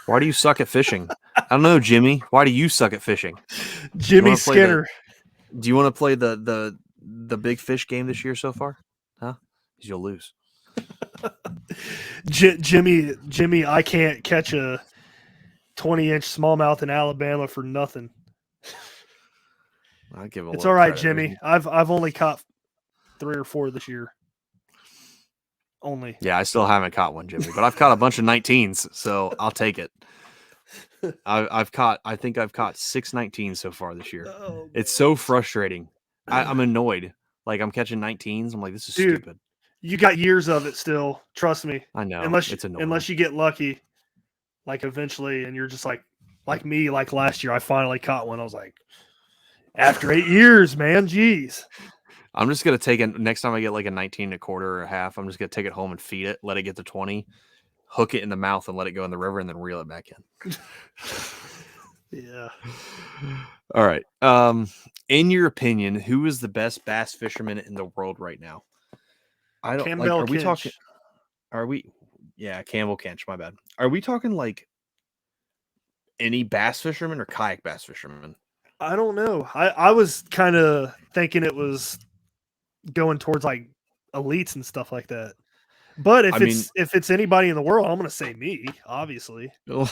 Why do you suck at fishing? I don't know, Jimmy. Why do you suck at fishing? Jimmy Skinner. Do you want to play the big fish game this year so far? Huh? Because you'll lose. Jimmy, I can't catch a 20-inch smallmouth in Alabama for nothing. I give him. It's all right, Jimmy. I've only caught 3 or 4 this year. Only. Yeah, I still haven't caught one, Jimmy, but I've caught a bunch of 19s, so I'll take it. I think I've caught 6 19s so far this year. Oh, it's so frustrating. I'm annoyed. Like I'm catching 19s. I'm like, this is stupid. You got years of it still. Trust me. I know. Unless you get lucky, like eventually, and you're just like me. Like last year, I finally caught one. I was like, after 8 years, man, jeez. I'm just gonna take it next time I get like a 19 and a quarter or a half. I'm just gonna take it home and feed it, let it get to 20, hook it in the mouth and let it go in the river, and then reel it back in. Yeah. All right. In your opinion, who is the best bass fisherman in the world right now? I don't like. Are we talking? Are we? Yeah, Campbell Kinch. My bad. Are we talking like any bass fisherman or kayak bass fisherman? I don't know. I was kind of thinking it was going towards like elites and stuff like that. But if it's anybody in the world, I'm going to say me, obviously. Oh,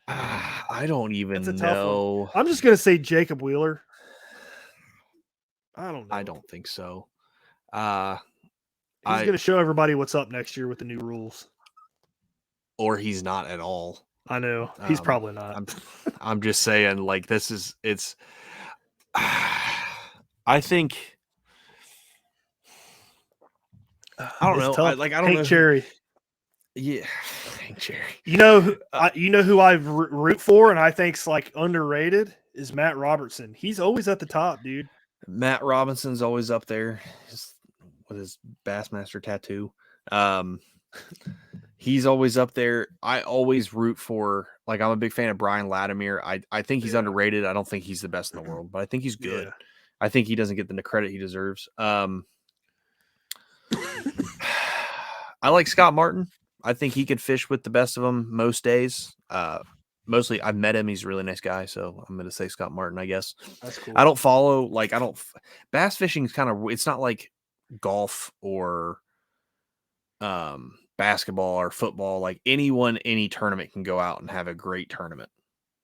I don't even know. I'm just going to say Jacob Wheeler. I don't know. I don't think so. He's going to show everybody what's up next year with the new rules. Or he's not at all. I know. He's probably not. I'm just saying, like, it's I think I don't know. I don't Hank know. Cherry. Yeah, Hank Cherry. You know who I root for, and I think's like underrated is Matt Robertson. He's always at the top, dude. Matt Robinson's always up there with his Bassmaster tattoo. He's always up there. I always root for, like, I'm a big fan of Brian Latimer. I think he's underrated. I don't think he's the best in the world, but I think he's good. Yeah. I think he doesn't get the credit he deserves. I like Scott Martin. I think he could fish with the best of them most days. Mostly, I've met him. He's a really nice guy, so I'm going to say Scott Martin, I guess. That's cool. I don't follow, like, bass fishing is kind of, it's not like golf or basketball or football. Like, any tournament can go out and have a great tournament.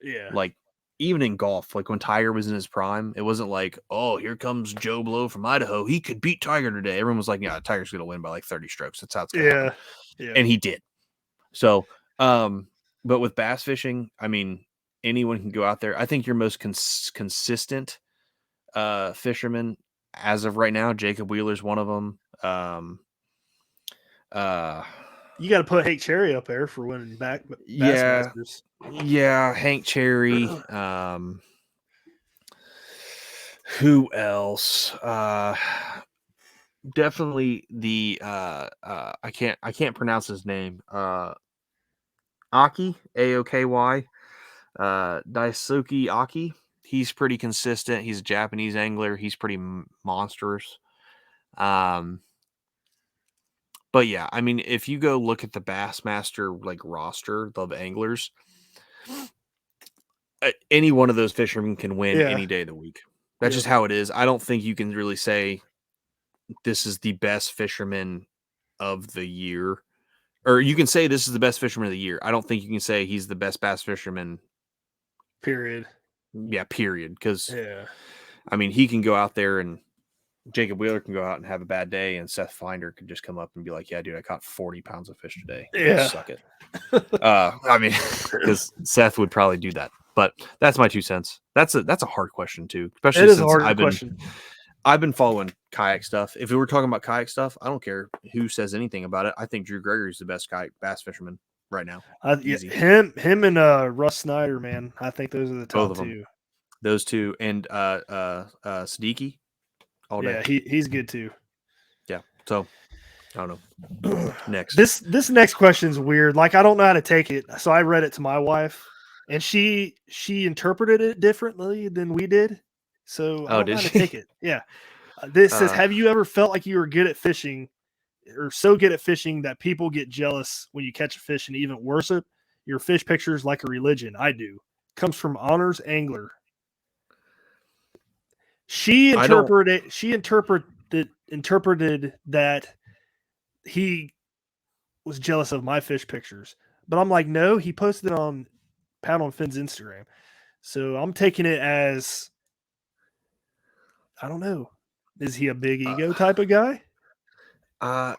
Yeah. Like, even in golf, like when Tiger was in his prime, it wasn't like, oh, here comes Joe Blow from Idaho. He could beat Tiger today. Everyone was like, yeah, Tiger's going to win by like 30 strokes. That's how it's going to happen. Yeah. And he did. So, but with bass fishing, I mean, anyone can go out there. I think your most consistent fisherman as of right now, Jacob Wheeler's one of them. You got to put Hank Cherry up there for winning bass masters. Yeah, Hank Cherry. Who else? Definitely the I can't pronounce his name. Aki, Aoky, Daisuke Aki. He's pretty consistent. He's a Japanese angler. He's pretty monstrous. But yeah, I mean, if you go look at the Bassmaster like roster of anglers, any one of those fishermen can win any day of the week. That's just how it is. I don't think you can really say this is the best fisherman of the year, or you can say this is the best fisherman of the year. I don't think you can say he's the best bass fisherman. Period. Yeah, period. Because I mean, he can go out there and Jacob Wheeler can go out and have a bad day, and Seth Finder could just come up and be like, yeah, dude, I caught 40 pounds of fish today. Yeah. Suck it. I mean, because Seth would probably do that. But that's my 2 cents. That's a hard question, too. Especially since I've been following kayak stuff. If we were talking about kayak stuff, I don't care who says anything about it. I think Drew Gregory's the best kayak bass fisherman right now. Him and Russ Snyder, man. I think those are the top 2. Those two. And Siddiqui. All day. Yeah, he's good too. Yeah. So I don't know. Next. This next question's weird. Like, I don't know how to take it. So I read it to my wife, and she interpreted it differently than we did. So I don't know how to take it. Yeah. This says, have you ever felt like you were good at fishing or so good at fishing that people get jealous when you catch a fish, and even worse, your fish pictures like a religion. I do. Comes from Honors Angler. She interpreted that he was jealous of my fish pictures, but I'm like, no, he posted it on Paddle and Fin's Instagram, so I'm taking it as, I don't know, is he a big ego type of guy?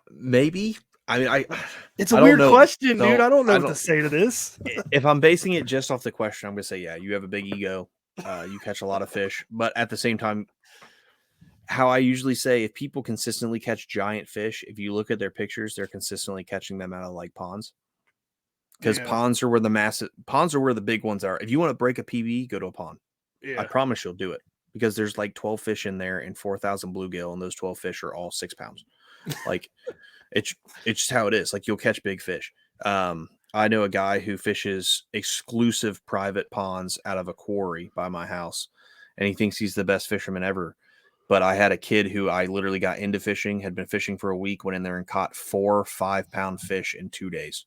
Maybe. I mean, it's a I weird don't know. question, So, dude. I don't know what to say to this. If I'm basing it just off the question, I'm gonna say, yeah, you have a big ego. You catch a lot of fish, but at the same time, how I usually say, if people consistently catch giant fish, if you look at their pictures, they're consistently catching them out of like ponds. Because ponds are where the big ones are. If you want to break a PB, go to a pond. Yeah. I promise you'll do it, because there's like 12 fish in there and 4,000 bluegill, and those 12 fish are all 6 pounds. Like it's just how it is. Like, you'll catch big fish. I know a guy who fishes exclusive private ponds out of a quarry by my house, and he thinks he's the best fisherman ever. But I had a kid who I literally got into fishing, had been fishing for a week, went in there and caught 4 5-pound fish in 2 days.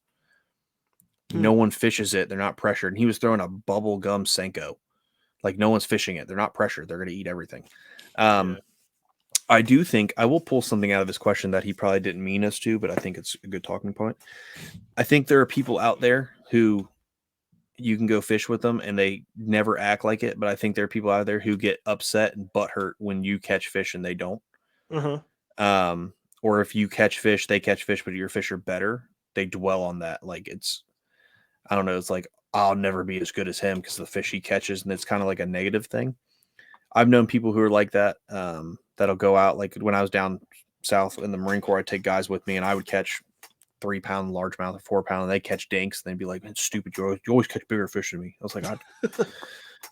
No one fishes it. They're not pressured. And he was throwing a bubble gum Senko. Like, no one's fishing it. They're not pressured. They're going to eat everything. I do think I will pull something out of this question that he probably didn't mean us to, but I think it's a good talking point. I think there are people out there who you can go fish with them and they never act like it. But I think there are people out there who get upset and butthurt when you catch fish and they don't. Or if you catch fish, they catch fish, but your fish are better. They dwell on that. Like, I don't know. It's like, I'll never be as good as him because of the fish he catches. And it's kind of like a negative thing. I've known people who are like that, that'll go out. Like, when I was down south in the Marine Corps, I'd take guys with me and I would catch 3-pound largemouth or 4-pound, and they catch dinks. And they'd be like, man, stupid. You always catch bigger fish than me. I was like, I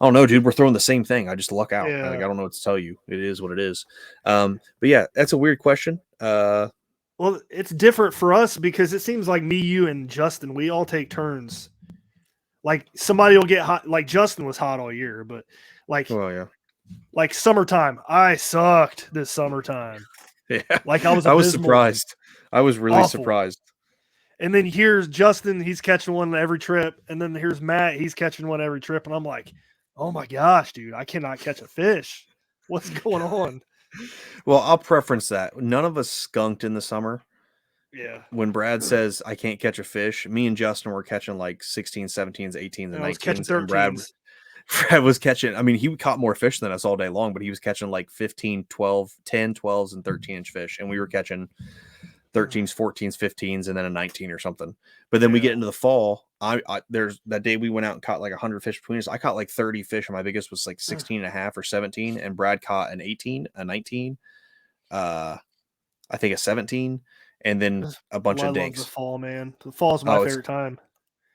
don't know, dude. We're throwing the same thing. I just luck out. Yeah. Like, I don't know what to tell you. It is what it is. But yeah, that's a weird question. Well, it's different for us because it seems like me, you, and Justin, we all take turns. Like, somebody will get hot. Like, Justin was hot all year, but like, like summertime, I sucked this summertime. Yeah, like I was surprised. I was really surprised. And then here's Justin, he's catching one every trip. And then here's Matt, he's catching one every trip. And I'm like, oh my gosh, dude, I cannot catch a fish. What's going on? Well, I'll preference that. None of us skunked in the summer. Yeah. When Brad says I can't catch a fish, me and Justin were catching like 16, 17s, 18s, and 19s. And Brad was catching, I mean, he caught more fish than us all day long, but he was catching like 15, 12, 10, 12s, and 13-inch fish. And we were catching 13s, 14s, 15s, and then a 19 or something. But then we get into the fall. There's that day we went out and caught like 100 fish between us. I caught like 30 fish, and my biggest was like 16 and a half or 17. And Brad caught an 18, a 19, I think a 17, and then a bunch of dinks. The fall, man. The fall is my favorite time.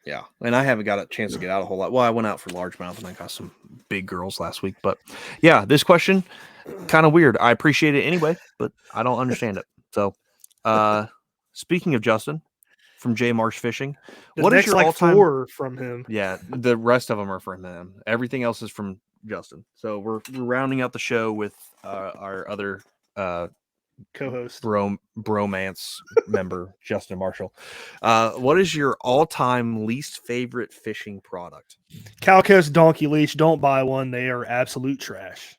Yeah, and I haven't got a chance to get out a whole lot. Well, I went out for largemouth and I got some big girls last week. But yeah, this question, kind of weird. I appreciate it anyway, but I don't understand it. So, speaking of Justin from J Marsh Fishing, what is your all-time 4 from him? Yeah, the rest of them are from him. Everything else is from Justin. So we're rounding out the show with our other co-host, bromance member, Justin Marshall. What is your all-time least favorite fishing product? Calco's donkey leash. Don't buy one. They are absolute trash.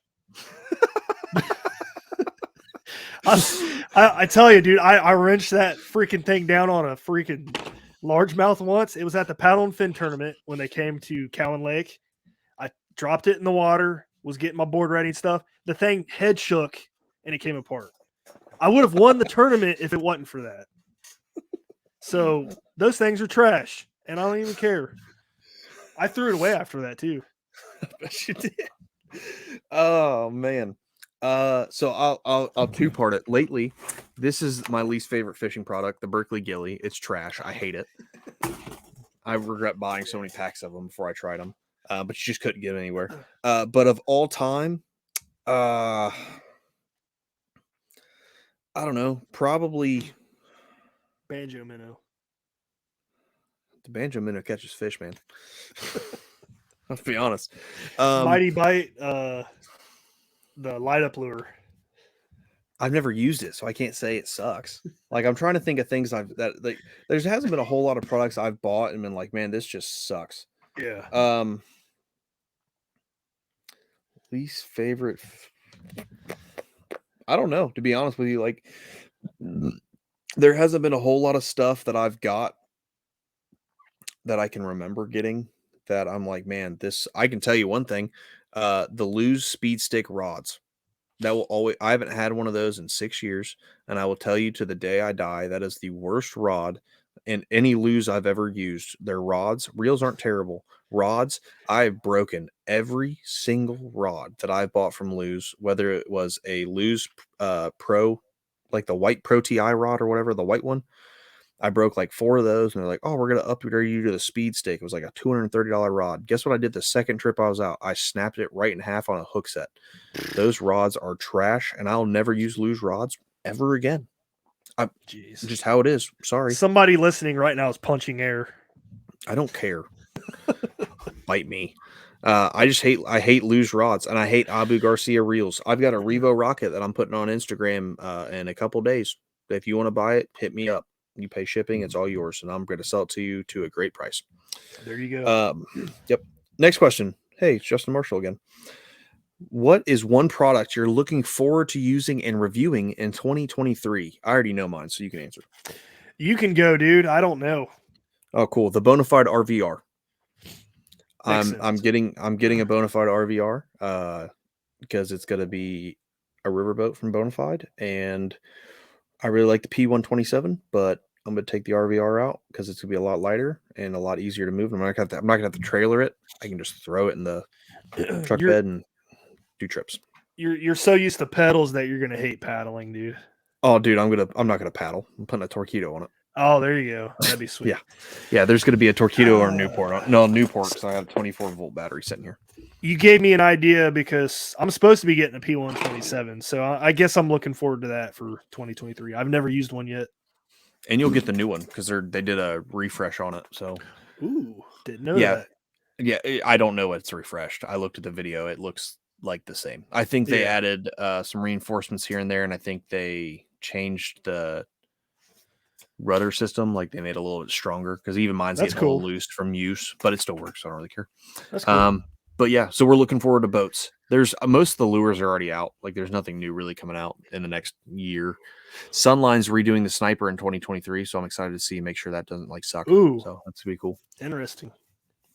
I tell you, dude, I wrenched that freaking thing down on a freaking largemouth once. It was at the Paddle and Fin tournament when they came to Cowan Lake. I dropped it in the water, was getting my board ready and stuff. The thing head shook and it came apart. I would have won the tournament if it wasn't for that. So those things are trash, and I don't even care. I threw it away after that too. I bet you did. Oh man. So I'll two-part it. Lately, this is my least favorite fishing product, the Berkeley Gilly. It's trash. I hate it. I regret buying so many packs of them before I tried them. But you just couldn't get them anywhere. But of all time, I don't know, probably Banjo Minnow. The Banjo Minnow catches fish, man. Let's be honest. Mighty Bite, the light up lure. I've never used it, so I can't say it sucks. Like I'm trying to think of things there hasn't been a whole lot of products I've bought and been like, man, this just sucks. Yeah. Least favorite. I don't know, to be honest with you. Like, there hasn't been a whole lot of stuff that I've got that I can remember getting that I'm like, man, this. I can tell you one thing: the Lose Speed Stick rods. That will always. I haven't had one of those in 6 years, and I will tell you to the day I die, that is the worst rod in any Lose I've ever used. Their rods, reels aren't terrible. Rods, I've broken every single rod that I bought from Lose, whether it was a Lose Pro, like the white Pro TI rod or whatever, the white one. I broke like 4 of those, and they're like, "Oh, we're gonna upgrade you to the Speed Stick." It was like a $230 rod. Guess what I did the second trip I was out? I snapped it right in half on a hook set. Those rods are trash, and I'll never use Lose rods ever again. Jeez. Just how it is. Sorry, Somebody listening right now is punching air. I don't care. Bite me. I hate Lose rods, and I hate Abu Garcia reels. I've got a Revo Rocket that I'm putting on Instagram in a couple days. If you want to buy it, hit me up. You pay shipping, it's all yours, and I'm going to sell it to you to a great price. There you go. Yep. Next question. Hey, it's Justin Marshall again. What is one product you're looking forward to using and reviewing in 2023? I already know mine, so you can answer. You can go, dude. I don't know. Oh, cool. The Bonafide RVR. Makes I'm sense. getting a Bonafide RVR because it's going to be a riverboat from Bonafide, and I really like the P127, but I'm going to take the RVR out because it's going to be a lot lighter and a lot easier to move. I'm not going to have to trailer it. I can just throw it in the truck bed and do trips. You're so used to pedals that you're gonna hate paddling, dude. Oh, dude, I'm not gonna paddle. I'm putting a Torpedo on it. Oh, there you go. That'd be sweet. Yeah. There's gonna be a Torpedo or a Newport. No, Newport, because I have a 24-volt battery sitting here. You gave me an idea because I'm supposed to be getting a P127, so I guess I'm looking forward to that for 2023. I've never used one yet. And you'll get the new one because they did a refresh on it. So, ooh, didn't know that. Yeah, I don't know it's refreshed. I looked at the video. It looks like the same. I think they added some reinforcements here and there, and I think they changed the rudder system. Like they made it a little bit stronger because even mine's getting a little loose from use, but it still works. So I don't really care. That's cool. But yeah, so we're looking forward to boats. There's most of the lures are already out. Like there's nothing new really coming out in the next year. Sunline's redoing the Sniper in 2023, so I'm excited to make sure that doesn't like suck. Ooh, so that's gonna be cool. Interesting.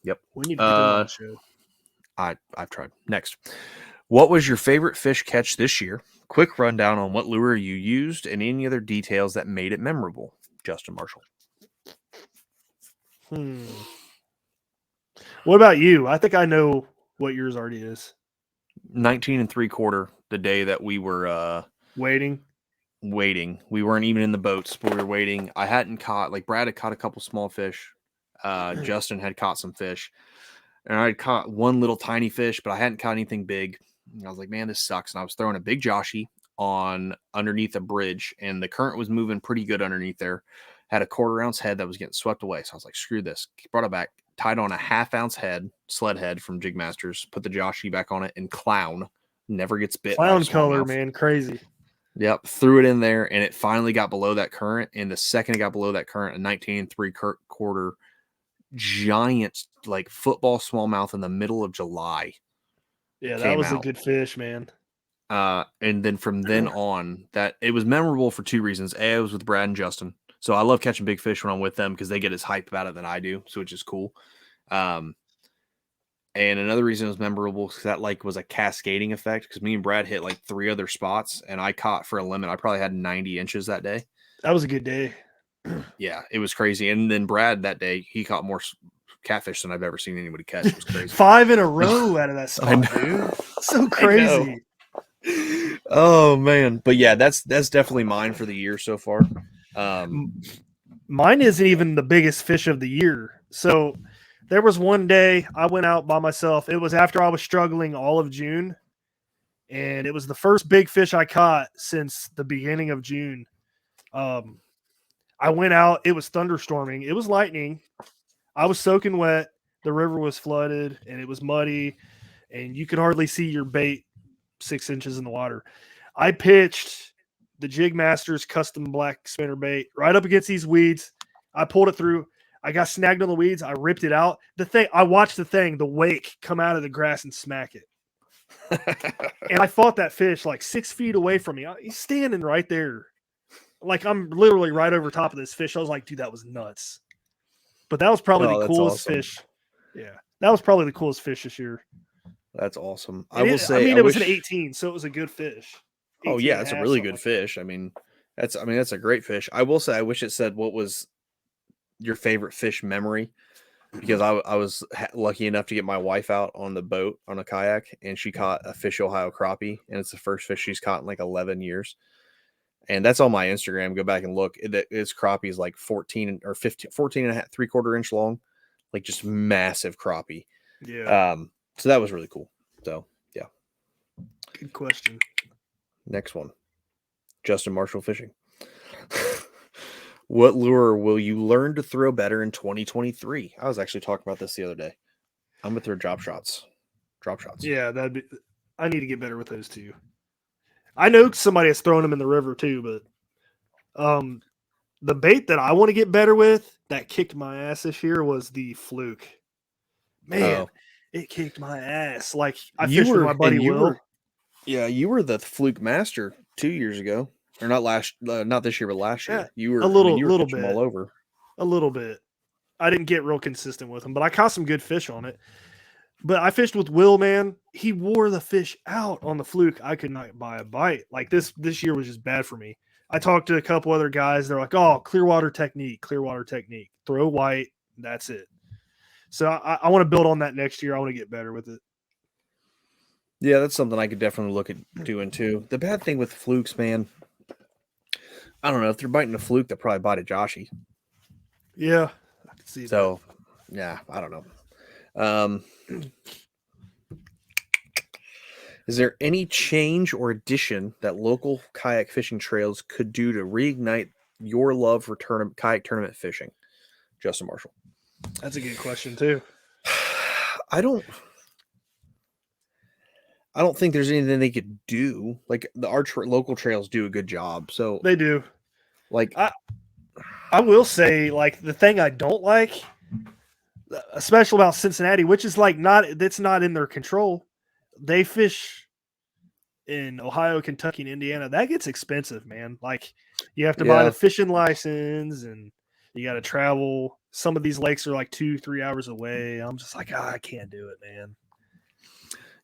Yep. We need to get them on the show. I've tried. Next, what was your favorite fish catch this year? Quick rundown on what lure you used and any other details that made it memorable. Justin Marshall. What about you? I think I know what yours already is. 19 3/4 the day that we were waiting. We weren't even in the boats, but we were waiting. I hadn't caught, like Brad had caught a couple small fish. Justin had caught some fish. And I had caught one little tiny fish, but I hadn't caught anything big. And I was like, man, this sucks. And I was throwing a big Joshy on underneath a bridge, and the current was moving pretty good underneath there. Had a 1/4 ounce head that was getting swept away. So I was like, screw this. Brought it back, tied on a 1/2 ounce sled head from Jig Masters, put the Joshy back on it, and Clown never gets bit. Clown color, man. Crazy. Yep. Threw it in there, and it finally got below that current. And the second it got below that current, a 19 3/4 giant, like football smallmouth in the middle of July. Yeah, that was a good fish, man. And then from then on, that it was memorable for 2 reasons. A, I was with Brad and Justin, so I love catching big fish when I'm with them because they get as hyped about it than I do, so it's just cool. And another reason it was memorable because that like was a cascading effect because me and Brad hit like 3 other spots, and I caught for a limit. I probably had 90 inches that day. That was a good day. Yeah, it was crazy. And then Brad that day, he caught more catfish than I've ever seen anybody catch. It was crazy. 5 in a row out of that spot, dude. So crazy. Oh man. But yeah, that's definitely mine for the year so far. Mine isn't even the biggest fish of the year. So there was one day I went out by myself. It was after I was struggling all of June, and it was the first big fish I caught since the beginning of June. I went out. It was thunderstorming. It was lightning. I was soaking wet. The river was flooded, and it was muddy, and you could hardly see your bait 6 inches in the water. I pitched the Jig Masters custom black spinnerbait right up against these weeds. I pulled it through. I got snagged on the weeds. I ripped it out. I watched the wake come out of the grass and smack it. And I fought that fish like 6 feet away from me. He's standing right there. Like I'm literally right over top of this fish. I was like, dude, that was nuts. But that was probably the coolest fish. Yeah. That was probably the coolest fish this year. That's awesome. I it was an 18, so it was a good fish. Oh yeah, it's a really good fish. I mean, that's a great fish. I will say, I wish it said what was your favorite fish memory, because I was lucky enough to get my wife out on the boat on a kayak, and she caught a fish Ohio crappie, and it's the first fish she's caught in like 11 years. And that's on my Instagram. Go back and look. Its crappie is like 14 or 15, 14 and a half, 3/4 inch long, like just massive crappie. Yeah. So that was really cool. So yeah. Good question. Next one. Justin Marshall Fishing. What lure will you learn to throw better in 2023? I was actually talking about this the other day. I'm gonna throw drop shots. Yeah, I need to get better with those too. I know somebody has thrown them in the river too, but the bait that I want to get better with that kicked my ass this year was the fluke. Man, it kicked my ass. Like I fished with my buddy Will. You were the fluke master 2 years ago, or not this year, but last year. Yeah, You were a little bit bit all over. A little bit. I didn't get real consistent with them, but I caught some good fish on it. But I fished with Will, man. He wore the fish out on the fluke. I could not buy a bite. Like this year was just bad for me. I talked to a couple other guys. They're like, "Oh, clearwater technique. Throw white. That's it." So I want to build on that next year. I want to get better with it. Yeah, that's something I could definitely look at doing too. The bad thing with flukes, man, I don't know. If they're biting a fluke, they'll probably bite a Joshy. Yeah, I can see that. So, yeah, I don't know. Is there any change or addition that local kayak fishing trails could do to reignite your love for kayak tournament fishing? Justin Marshall. That's a good question too. I don't think there's anything they could do. Like our local trails do a good job. So they do. Like I will say, like the thing I don't like, especially about Cincinnati, which is like that's not in their control. They fish in Ohio, Kentucky, and Indiana. That gets expensive, man. Like you have to buy the fishing license and you got to travel. Some of these lakes are like 2-3 hours away. I'm just like, I can't do it, man.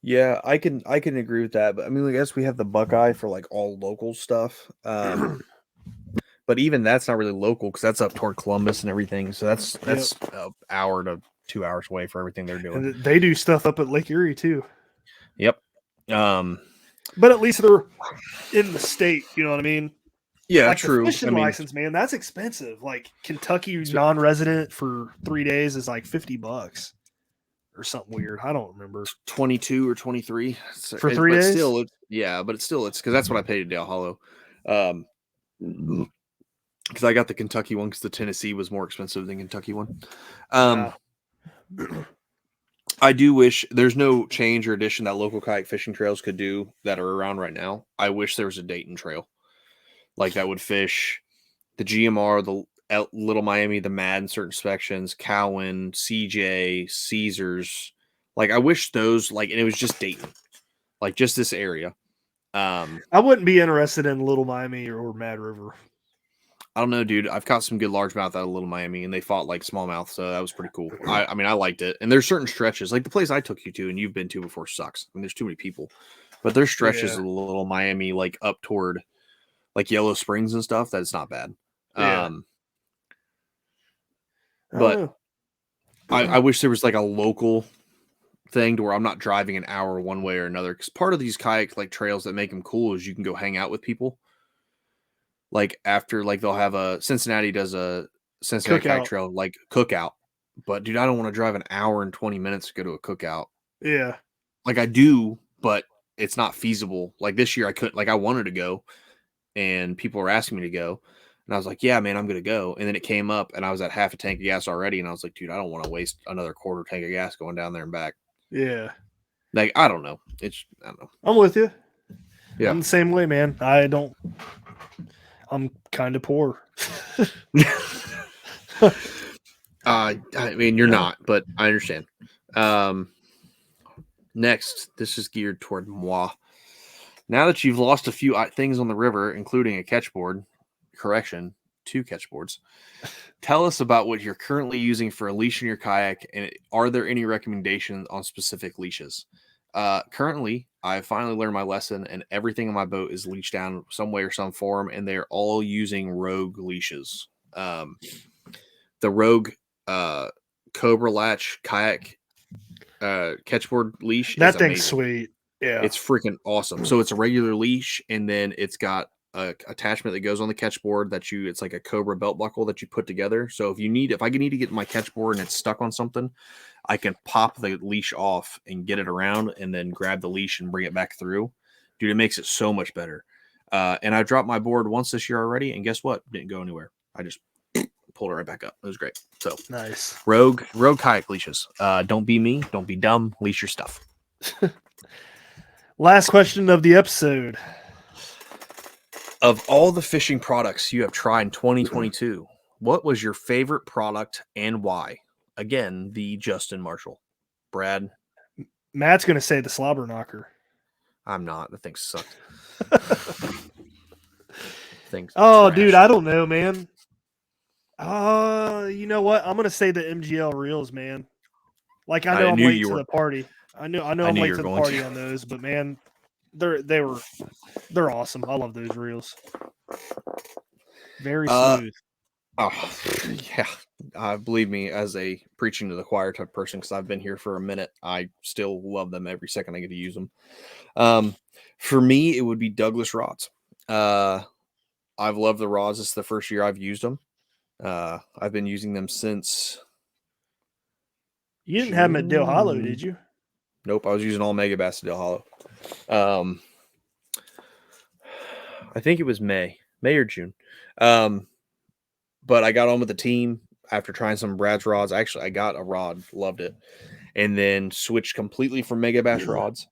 Yeah, I can agree with that. But I mean, I guess we have the Buckeye for like all local stuff. But even that's not really local because that's up toward Columbus and everything. So that's an hour to 2 hours away for everything they're doing. And they do stuff up at Lake Erie too. Yep. But at least they're in the state. You know what I mean? Yeah, like true. The fishing license, man, that's expensive. Like Kentucky non-resident for 3 days is like $50 or something weird. I don't remember. 22 or 23 for 3 days. Still, it's because that's what I paid at Dale Hollow. Because I got the Kentucky one because the Tennessee was more expensive than Kentucky one. I do wish there's no change or addition that local kayak fishing trails could do that are around right now. I wish there was a Dayton trail like that would fish the GMR, the Little Miami, the Mad in certain sections, Cowan, CJ, Caesars. Like I wish those and it was just Dayton, like just this area. I wouldn't be interested in Little Miami or Mad River. I don't know, dude. I've caught some good largemouth out of Little Miami, and they fought like smallmouth, so that was pretty cool. I mean, I liked it. And there's certain stretches, like the place I took you to and you've been to before sucks. I mean, there's too many people. But there's stretches of Little Miami, like up toward like Yellow Springs and stuff, that it's not bad. Yeah. But I wish there was like a local thing to where I'm not driving an hour one way or another. Because part of these kayak like trails that make them cool is you can go hang out with people. Like after, like they'll have Cincinnati does a Cincinnati kayak trail like cookout. But dude, I don't want to drive an hour and 20 minutes to go to a cookout. Yeah. Like I do, but it's not feasible. Like this year I couldn't, like I wanted to go and people were asking me to go. And I was like, yeah, man, I'm going to go. And then it came up and I was at half a tank of gas already. And I was like, dude, I don't want to waste another quarter tank of gas going down there and back. Yeah. Like, I don't know. I don't know. I'm with you. Yeah. I'm the same way, man. I don't I'm kind of poor. I mean, you're not, but I understand. Next, this is geared toward moi. Now that you've lost a few things on the river, including a catchboard, correction, 2 catchboards, tell us about what you're currently using for a leash in your kayak, and are there any recommendations on specific leashes? Currently, I've finally learned my lesson, and everything on my boat is leashed down some way or some form, and they're all using Rogue leashes. The Rogue Cobra Latch kayak catchboard leash That is thing's amazing. sweet. Yeah. It's freaking awesome. So it's a regular leash, and then it's got a attachment that goes on the catchboard it's like a Cobra belt buckle that you put together. So if I need to get my catchboard and it's stuck on something, I can pop the leash off and get it around and then grab the leash and bring it back through. Dude, it makes it so much better. And I dropped my board once this year already, and guess what? Didn't go anywhere. I just pulled it right back up. It was great. So nice. Rogue kayak leashes. Don't be me. Don't be dumb. Leash your stuff. Last question of the episode. Of all the fishing products you have tried in 2022, what was your favorite product and why? Again, the Justin Marshall. Brad? Matt's going to say the slobber knocker. I'm not. The thing sucked. Dude, I don't know, man. You know what? I'm going to say the MGL reels, man. Like, I know I'm late to the party. I know I'm late to the party on those, but man, they're awesome. I love those reels. Very smooth. Yeah. Believe me, as a preaching to the choir type person, because I've been here for a minute, I still love them every second I get to use them. For me, it would be Douglas rods. I've loved the rods. It's the first year I've used them. I've been using them since. You didn't have them at Dale Hollow, did you? Nope, I was using all Mega Bass at Dale Hollow. I think it was May or June. But I got on with the team after trying some Brad's rods. Actually, I got a rod, loved it, and then switched completely from Mega Bass rods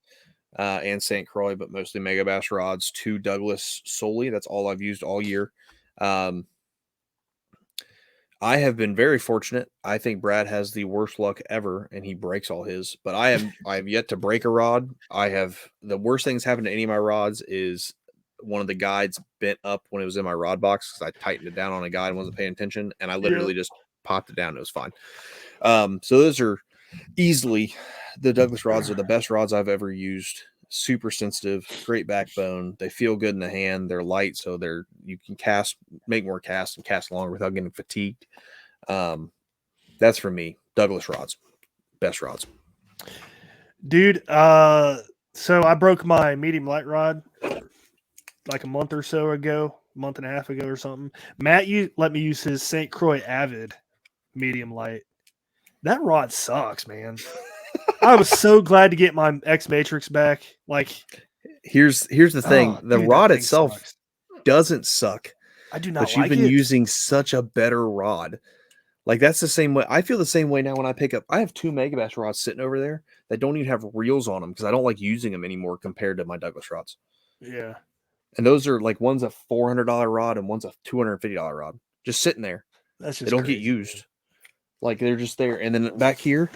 and St. Croix, but mostly Mega Bass rods to Douglas solely. That's all I've used all year. I have been very fortunate. I think Brad has the worst luck ever, and he breaks all his. But I have yet to break a rod. The worst things happened to any of my rods is one of the guides bent up when it was in my rod box because I tightened it down on a guide and wasn't paying attention, and I literally just popped it down. It was fine. So those are easily the Douglas rods are the best rods I've ever used. Super sensitive, great backbone. They feel good in the hand. They're light, so you can make more casts and cast longer without getting fatigued. That's for me. Douglas rods, best rods. Dude, so I broke my medium light rod like a month and a half ago or something. Matt, you let me use his St. Croix Avid medium light. That rod sucks, man. I was so glad to get my X Matrix back. Like, here's the thing: the rod itself doesn't suck. I do not. But you've been using such a better rod. Like that's the same way. I feel the same way now when I pick up. I have 2 Mega Bass rods sitting over there that don't even have reels on them because I don't like using them anymore compared to my Douglas rods. Yeah. And those are like one's a $400 rod and one's a $250 rod, just sitting there. That's just they don't get used. Like they're just there. And then back here,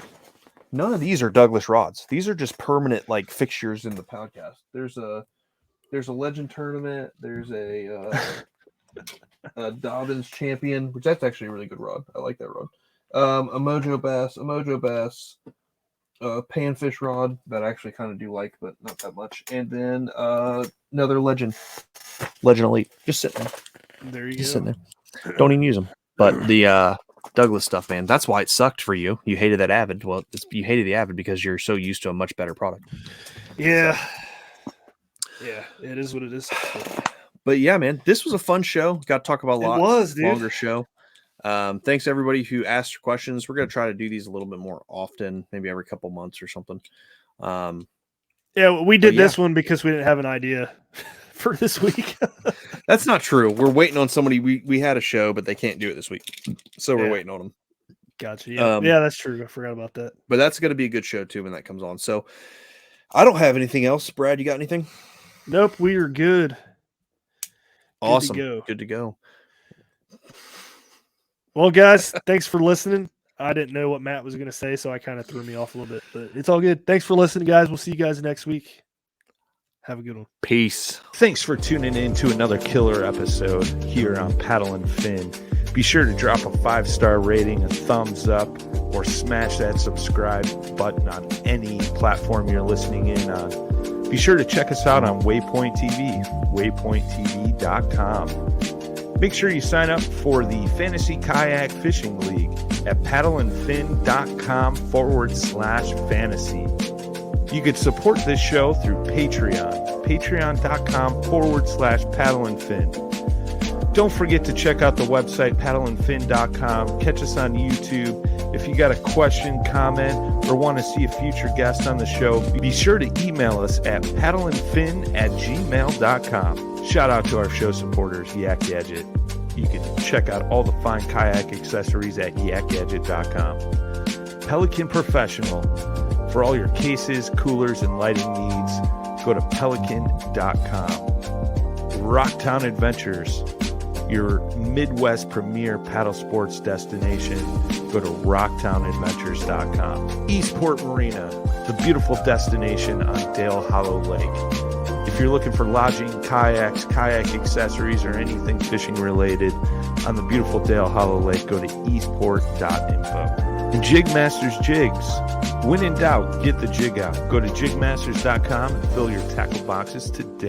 none of these are Douglas rods. These are just permanent like fixtures in the podcast. There's a Legend tournament. There's a Dobbins Champion, which that's actually a really good rod. I like that rod. A Mojo Bass, Panfish rod that I actually kind of do like, but not that much. And then another Legend Elite, just sitting there. There you just go. Sitting there. Don't even use them. But the Douglas stuff, man, that's why it sucked for you. You hated that Avid. Well, you hated the Avid because you're so used to a much better product. Yeah. Yeah, it is what it is. But yeah, man, this was a fun show. Got to talk about a lot. It was, dude. Longer show. Thanks to everybody who asked questions. We're going to try to do these a little bit more often, maybe every couple months or something. Yeah, we did this one because we didn't have an idea for this week. That's not true. We're waiting on somebody. We had a show, but they can't do it this week. So we're waiting on them. Gotcha. Yeah. Yeah, that's true. I forgot about that. But that's going to be a good show too when that comes on. So I don't have anything else. Brad, you got anything? Nope, we are good. Awesome. go. Good to go. Well, guys, thanks for listening. I didn't know what Matt was going to say, so I kind of threw me off a little bit, but it's all good. Thanks for listening, guys. We'll see you guys next week. Have a good one. Peace. Thanks for tuning in to another killer episode here on Paddle and Fin. Be sure to drop a 5-star rating, a thumbs up, or smash that subscribe button on any platform you're listening in on. Be sure to check us out on Waypoint TV, waypointtv.com. Make sure you sign up for the Fantasy Kayak Fishing League at paddleandfin.com/fantasy. You can support this show through Patreon, patreon.com/paddleandfin. Don't forget to check out the website, paddleandfin.com. Catch us on YouTube. If you got a question, comment, or want to see a future guest on the show, be sure to email us at paddleandfin@gmail.com. Shout out to our show supporters, Yak Gadget. You can check out all the fine kayak accessories at yakgadget.com. Pelican Professional. For all your cases, coolers, and lighting needs, go to pelican.com. Rocktown Adventures, your Midwest premier paddle sports destination. Go to rocktownadventures.com. Eastport Marina, the beautiful destination on Dale Hollow Lake. If you're looking for lodging, kayaks, kayak accessories, or anything fishing related on the beautiful Dale Hollow Lake, go to eastport.info. And Jigmasters Jigs. When in doubt, get the jig out. Go to jigmasters.com and fill your tackle boxes today.